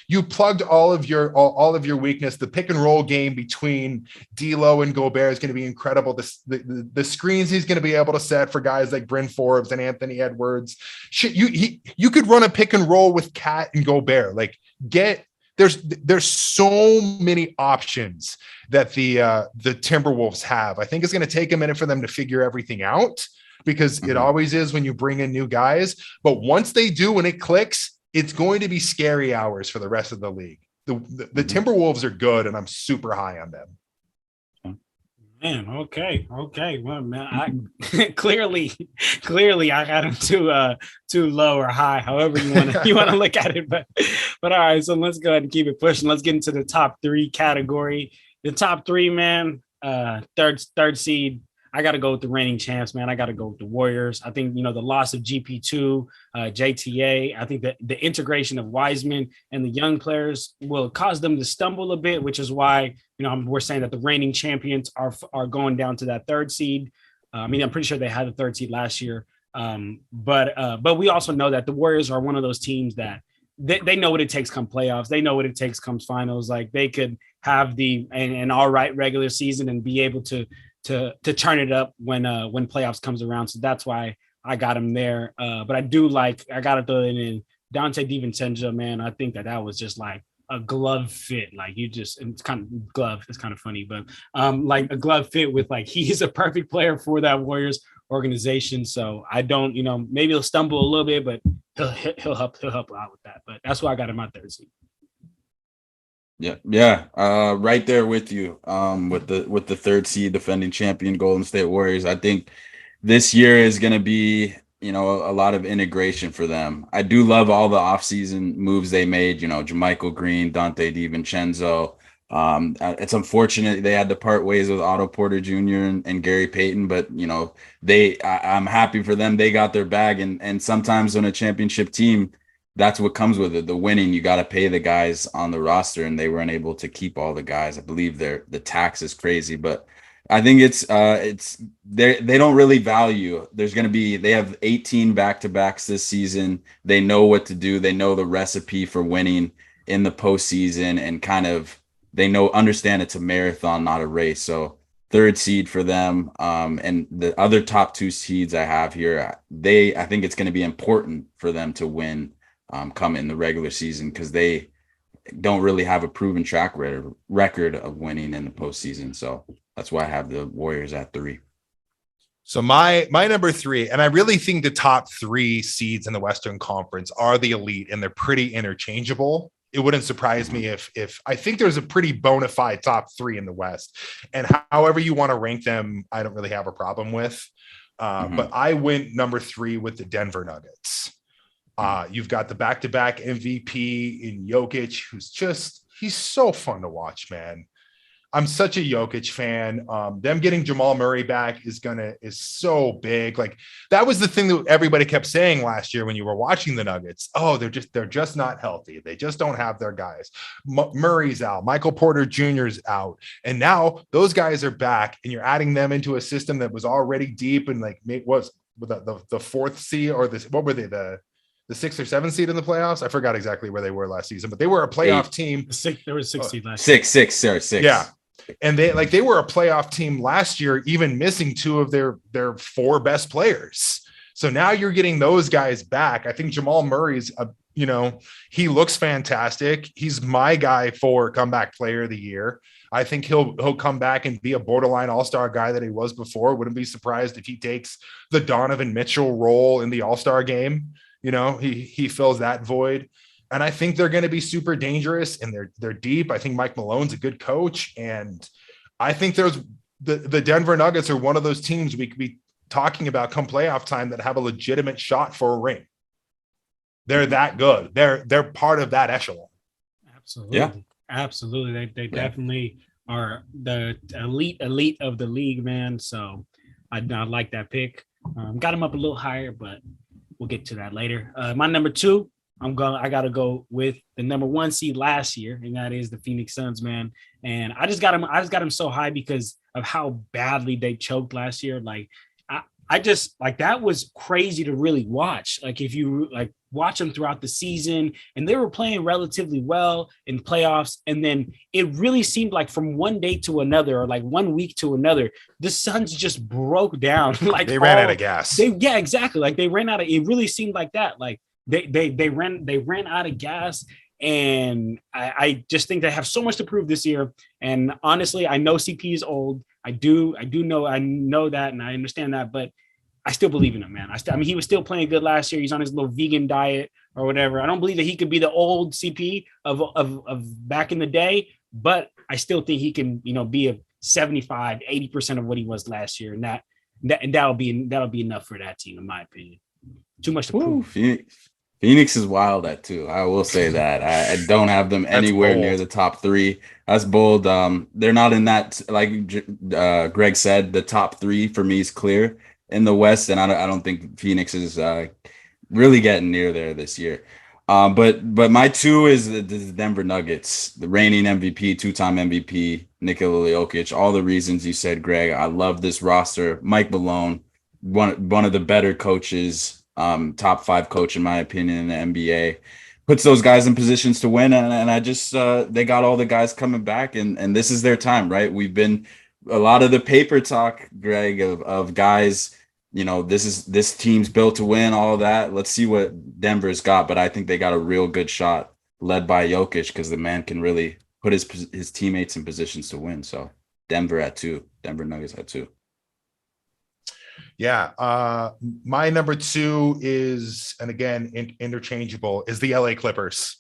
Speaker 3: you plugged all of your weakness. The pick and roll game between D'Lo and Gobert is going to be incredible. The screens he's going to be able to set for guys like Bryn Forbes and Anthony Edwards. You could run a pick and roll with Cat and Gobert. There's so many options that the Timberwolves have. I think it's going to take a minute for them to figure everything out, because it always is when you bring in new guys. But once they do and it clicks, it's going to be scary hours for the rest of the league. The Timberwolves are good, and I'm super high on them.
Speaker 1: Man, okay. Well, man, I clearly I got him too low or high, however you want to look at it. But all right, so let's go ahead and keep it pushing. Let's get into the top 3 category. The top 3, man. Third seed. I got to go with the reigning champs, man. I got to go with the Warriors. I think, the loss of GP2, JTA, I think that the integration of Wiseman and the young players will cause them to stumble a bit, which is why, we're saying that the reigning champions are going down to that 3rd seed. I'm pretty sure they had the 3rd seed last year. But we also know that the Warriors are one of those teams that they know what it takes come playoffs. They know what it takes comes finals. They could have an all right regular season and be able to turn it up when playoffs comes around. So that's why I got him there. But I got to throw it in Dante DiVincenzo, man. I think that was just a glove fit. It's kind of glove. It's kind of funny, but a glove fit with he's a perfect player for that Warriors organization. So I don't, maybe he'll stumble a little bit, but he'll help out with that. But that's why I got him out there.
Speaker 2: Yeah. Right there with you. With the 3rd seed defending champion Golden State Warriors. I think this year is going to be, a lot of integration for them. I do love all the offseason moves they made, JaMychal Green, Dante DiVincenzo. It's unfortunate they had to part ways with Otto Porter Jr. and Gary Payton, but I'm happy for them. They got their bag, and sometimes on a championship team, that's what comes with it. The winning, you got to pay the guys on the roster, and they weren't able to keep all the guys. I believe the tax is crazy, but I think it's they don't really value. They have 18 back-to-backs this season. They know what to do. They know the recipe for winning. in the postseason, and kind of understand it's a marathon, not a race. So third seed for them. And the other top two seeds I have here, I think it's going to be important for them to win come in the regular season, because they don't really have a proven track record of winning in the postseason. So that's why I have the Warriors at 3.
Speaker 3: So my number 3, and I really think the top 3 seeds in the Western Conference are the elite, and they're pretty interchangeable. It wouldn't surprise me if I think there's a pretty bona fide top 3 in the West, and however you want to rank them, I don't really have a problem with. But I went number 3 with the Denver Nuggets. You've got the back-to-back MVP in Jokic, he's so fun to watch, man. I'm such a Jokic fan. Them getting Jamal Murray back is so big. Like, that was the thing that everybody kept saying last year when you were watching the Nuggets. Oh, they're just not healthy. They just don't have their guys. Murray's out. Michael Porter Jr.'s out. And now those guys are back, and you're adding them into a system that was already deep and was the 4th seed, or what were they, the 6th or 7th seed in the playoffs? I forgot exactly where they were last season, but they were a playoff team.
Speaker 1: There was 6 seed last year.
Speaker 2: 6.
Speaker 3: Yeah. And they were a playoff team last year, even missing 2 of their 4 best players. So now you're getting those guys back. I think Jamal Murray's, he looks fantastic. He's my guy for comeback player of the year. I think he'll come back and be a borderline all-star guy that he was before. Wouldn't be surprised if he takes the Donovan Mitchell role in the all-star game. He fills that void. And I think they're going to be super dangerous, and they're deep. I think Mike Malone's a good coach. And I think the Denver Nuggets are one of those teams we could be talking about come playoff time that have a legitimate shot for a ring. They're that good. They're part of that echelon.
Speaker 1: Absolutely. Yeah. Absolutely. They definitely are the elite of the league, man. So I like that pick. Got them up a little higher, but we'll get to that later. My number 2, I gotta go with the number 1 seed last year, and that is the Phoenix Suns, man. And I just got him so high because of how badly they choked last year. Like, I just, like, that was crazy to really watch. Like, if you watch them throughout the season, and they were playing relatively well in playoffs, and then it really seemed like from one day to another, or like 1 week to another, the Suns just broke down. Like,
Speaker 3: they ran out of gas.
Speaker 1: Yeah, exactly. Like, they ran out of. It really seemed like that. Like, they ran out of gas, and I just think they have so much to prove this year. And honestly, I know CP is old. I know that, and I understand that, but I still believe in him, man. I mean, he was still playing good last year. He's on his little vegan diet or whatever. I don't believe that he could be the old CP of back in the day, but I still think he can, be a 75, 80% of what he was last year. And that'll be enough for that team, in my opinion. Too much to prove.
Speaker 2: Phoenix is wild at 2. I will say that. I don't have them anywhere near the top 3. That's bold. They're not in that, like Greg said, the top 3 for me is clear in the West, and I don't think Phoenix is really getting near there this year. But my 2 is the Denver Nuggets, the reigning MVP, 2-time MVP, Nikola Jokic. All the reasons you said, Greg. I love this roster. Mike Malone, one of the better coaches. Top 5 coach in my opinion in the NBA, puts those guys in positions to win, and I just they got all the guys coming back, and this is their time, right? We've been a lot of the paper talk, Greg, of guys, this team's built to win, all of that. Let's see what Denver's got, but I think they got a real good shot led by Jokic, because the man can really put his teammates in positions to win. So Denver Nuggets at 2.
Speaker 3: Yeah. My number 2 is, and again, interchangeable, is the LA Clippers.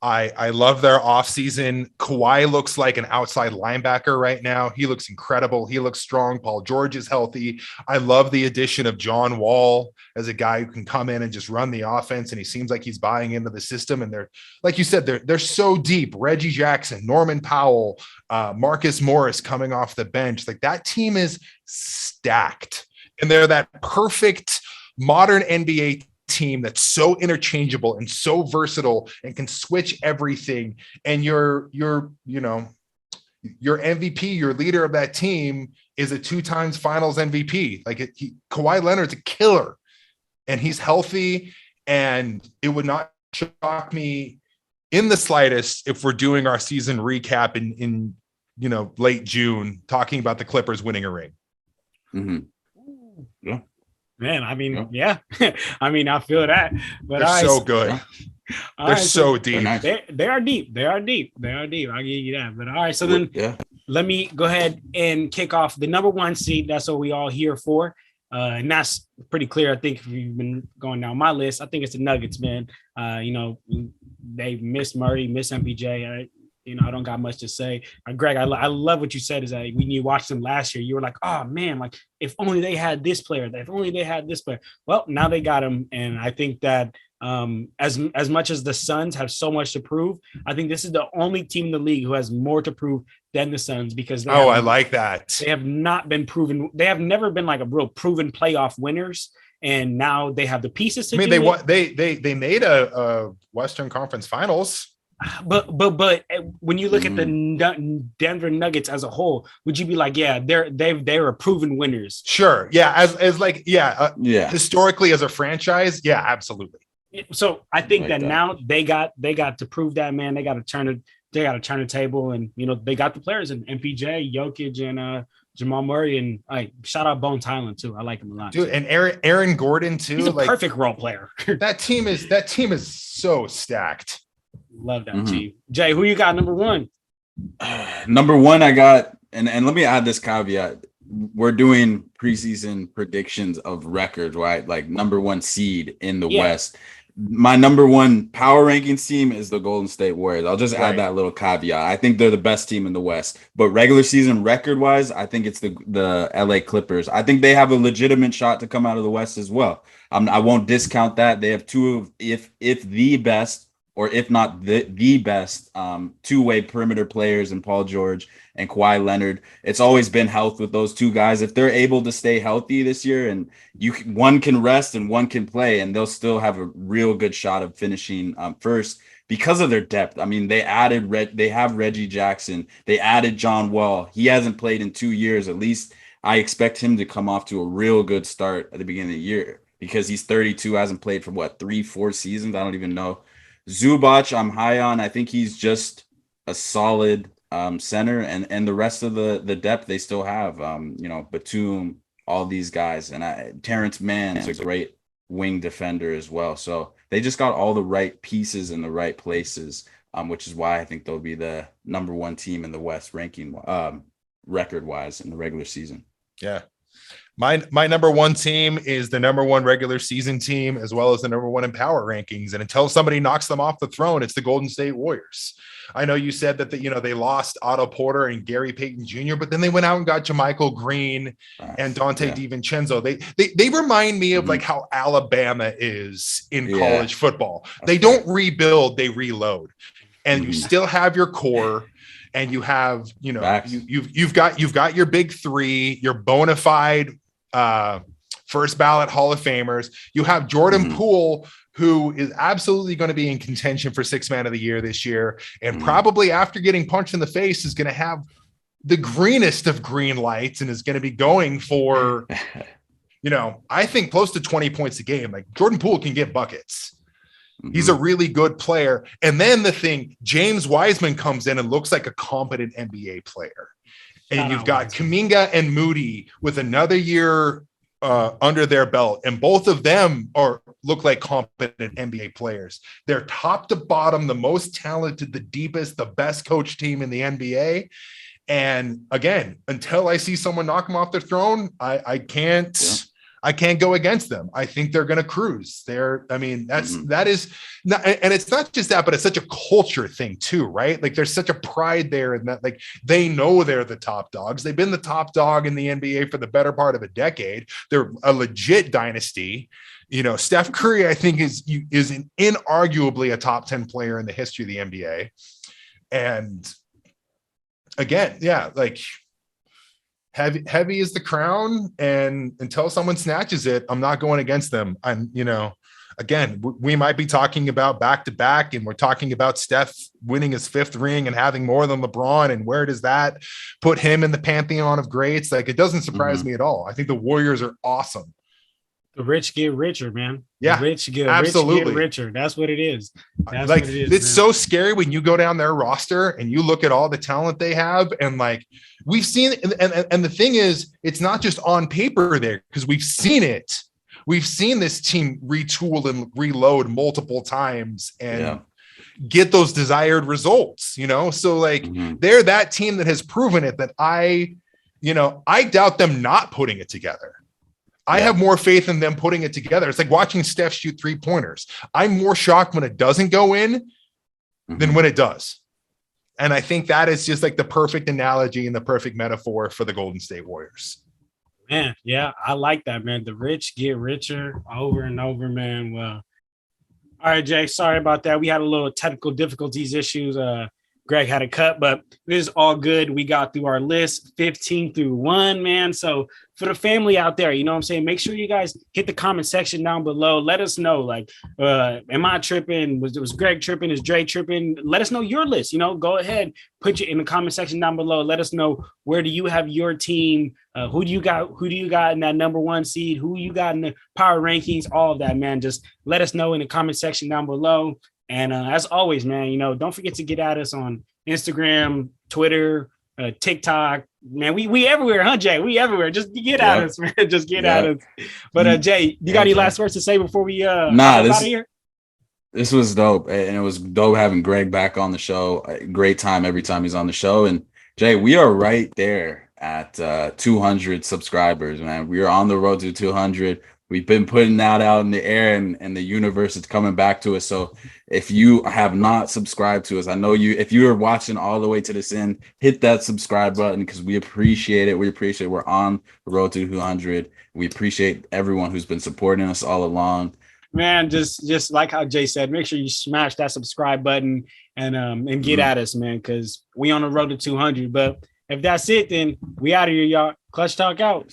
Speaker 3: I love their offseason. Kawhi looks like an outside linebacker right now. He looks incredible. He looks strong. Paul George is healthy. I love the addition of John Wall as a guy who can come in and just run the offense, and he seems like he's buying into the system. And they're, like you said, they're so deep. Reggie Jackson, Norman Powell, Marcus Morris coming off the bench. Like, that team is stacked. And they're that perfect modern NBA team that's so interchangeable and so versatile and can switch everything. And your MVP, your leader of that team, is a 2-time finals MVP. Kawhi Leonard's a killer, and he's healthy. And it would not shock me in the slightest if we're doing our season recap in late June, talking about the Clippers winning a ring.
Speaker 2: Mm-hmm.
Speaker 1: Yeah. Man, I mean, yeah. I mean, I feel that. But
Speaker 3: they're so good.
Speaker 2: Yeah.
Speaker 3: They're so deep.
Speaker 2: Nice.
Speaker 1: They are deep. They are deep. I'll give you that. But all right, so then let me go ahead and kick off the number 1 seed. That's what we all here for. And that's pretty clear. I think if you've been going down my list, I think it's the Nuggets, man. They miss Murray, miss MPJ. I don't got much to say. Greg, I love what you said is that when you watched them last year, you were like, oh man, like if only they had this player, if only they had this player. Well, now they got him. And I think that as much as the Suns have so much to prove, I think this is the only team in the league who has more to prove than the Suns because
Speaker 3: I like that.
Speaker 1: They have not been proven. They have never been like a real proven playoff winners. And now they have the pieces to
Speaker 3: they made a Western Conference Finals.
Speaker 1: But when you look at the Denver Nuggets as a whole, would you be like, yeah, they're proven winners?
Speaker 3: Sure, yeah, historically as a franchise, yeah, absolutely.
Speaker 1: So I think that now they got to prove that, man. They got to turn the table, and they got the players and MPJ, Jokic, and Jamal Murray, and shout out Bones Highland too. I like him a lot,
Speaker 3: dude. And Aaron Gordon too.
Speaker 1: He's a perfect role player.
Speaker 3: that team is so stacked.
Speaker 1: Love that team. Jay, who you got number 1?
Speaker 2: Number 1, I got, and let me add this caveat. We're doing preseason predictions of records, right? Like number 1 seed in the West. My number 1 power rankings team is the Golden State Warriors. I'll just add that little caveat. I think they're the best team in the West. But regular season record wise, I think it's the LA Clippers. I think they have a legitimate shot to come out of the West as well. I won't discount that. They have two of, if the best, or if not the best, two-way perimeter players in Paul George and Kawhi Leonard. It's always been health with those two guys. If they're able to stay healthy this year, and one can rest and one can play, and they'll still have a real good shot of finishing first because of their depth. I mean, they have Reggie Jackson. They added John Wall. He hasn't played in 2 years. At least I expect him to come off to a real good start at the beginning of the year because he's 32, hasn't played for 3-4 seasons. I don't even know. Zubac, I'm high on. I think he's just a solid center, and the rest of the depth they still have. Batum, all these guys, and Terrence Mann is a great wing defender as well. So they just got all the right pieces in the right places, which is why I think they'll be the number 1 team in the West ranking record wise in the regular season.
Speaker 3: Yeah. My number 1 team is the number 1 regular season team, as well as the number 1 in power rankings. And until somebody knocks them off the throne, it's the Golden State Warriors. I know you said that they lost Otto Porter and Gary Payton Jr., but then they went out and got JaMychal Green and Dante DiVincenzo. They remind me of like how Alabama is in college football. They don't rebuild, they reload. And you still have your core. And you have, you've got your big 3, your bona fide first ballot Hall of Famers. You have Jordan Poole, who is absolutely going to be in contention for 6th man of the year this year. And probably after getting punched in the face is going to have the greenest of green lights and is going to be going for, I think close to 20 points a game. Like Jordan Poole can get buckets. He's a really good player. And then the thing, James Wiseman comes in and looks like a competent NBA player. And you've got Kuminga and Moody with another year under their belt. And both of them look like competent NBA players. They're top to bottom, the most talented, the deepest, the best coach team in the NBA. And again, until I see someone knock them off their throne, I can't go against them. I think they're going to cruise. That is not, and it's not just that, but it's such a culture thing too, right? Like there's such a pride there in that, like they know they're the top dogs. They've been the top dog in the NBA for the better part of a decade. They're a legit dynasty. Steph Curry, I think is inarguably a top 10 player in the history of the NBA. And again, heavy is the crown, and until someone snatches it, I'm not going against them. Again, we might be talking about back-to-back, and we're talking about Steph winning his 5th ring and having more than LeBron, and where does that put him in the pantheon of greats? Like, it doesn't surprise me at all. I think the Warriors are awesome.
Speaker 1: The rich get richer, man.
Speaker 3: Yeah,
Speaker 1: Rich get richer. That's what it is. That's
Speaker 3: like
Speaker 1: what it is.
Speaker 3: It's
Speaker 1: man.
Speaker 3: so scary when you go down their roster and you look at all the talent they have, and like we've seen, and the thing is, it's not just on paper there because we've seen it. We've seen this team retool and reload multiple times and get those desired results. So like they're that team that has proven it. That I doubt them not putting it together. I have more faith in them putting it together. It's like watching Steph shoot 3-pointers. I'm more shocked when it doesn't go in than when it does. And I think that is just like the perfect analogy and the perfect metaphor for the Golden State Warriors.
Speaker 1: Man, yeah, I like that, man. The rich get richer over and over, man. Well, all right, Jay, sorry about that. We had a little technical difficulties issues. Greg had a cut, but this is all good. We got through our list 15 through 1, man. So for the family out there, you know what I'm saying? Make sure you guys hit the comment section down below. Let us know, like, am I tripping? Was Greg tripping? Is Dre tripping? Let us know your list. Go ahead, put it in the comment section down below. Let us know, where do you have your team? Who do you got in that number 1 seed? Who you got in the power rankings? All of that, man. Just let us know in the comment section down below. And as always, man, don't forget to get at us on Instagram, Twitter, TikTok. Man, we everywhere, huh, Jay? We everywhere. Just get at us, man. Just get at us. But Jay, you got any last words to say before we out of here?
Speaker 2: This was dope, and it was dope having Greg back on the show. Great time every time he's on the show. And Jay, we are right there at 200 subscribers, man. We are on the road to 200. We've been putting that out in the air, and the universe is coming back to us. So if you have not subscribed to us, I know if you are watching all the way to this end, hit that subscribe button because we appreciate it. We're on the road to 200. We appreciate everyone who's been supporting us all along.
Speaker 1: Man, just like how Jay said, make sure you smash that subscribe button and get at us, man, because we on the road to 200. But if that's it, then we out of here, y'all. Clutch Talk out.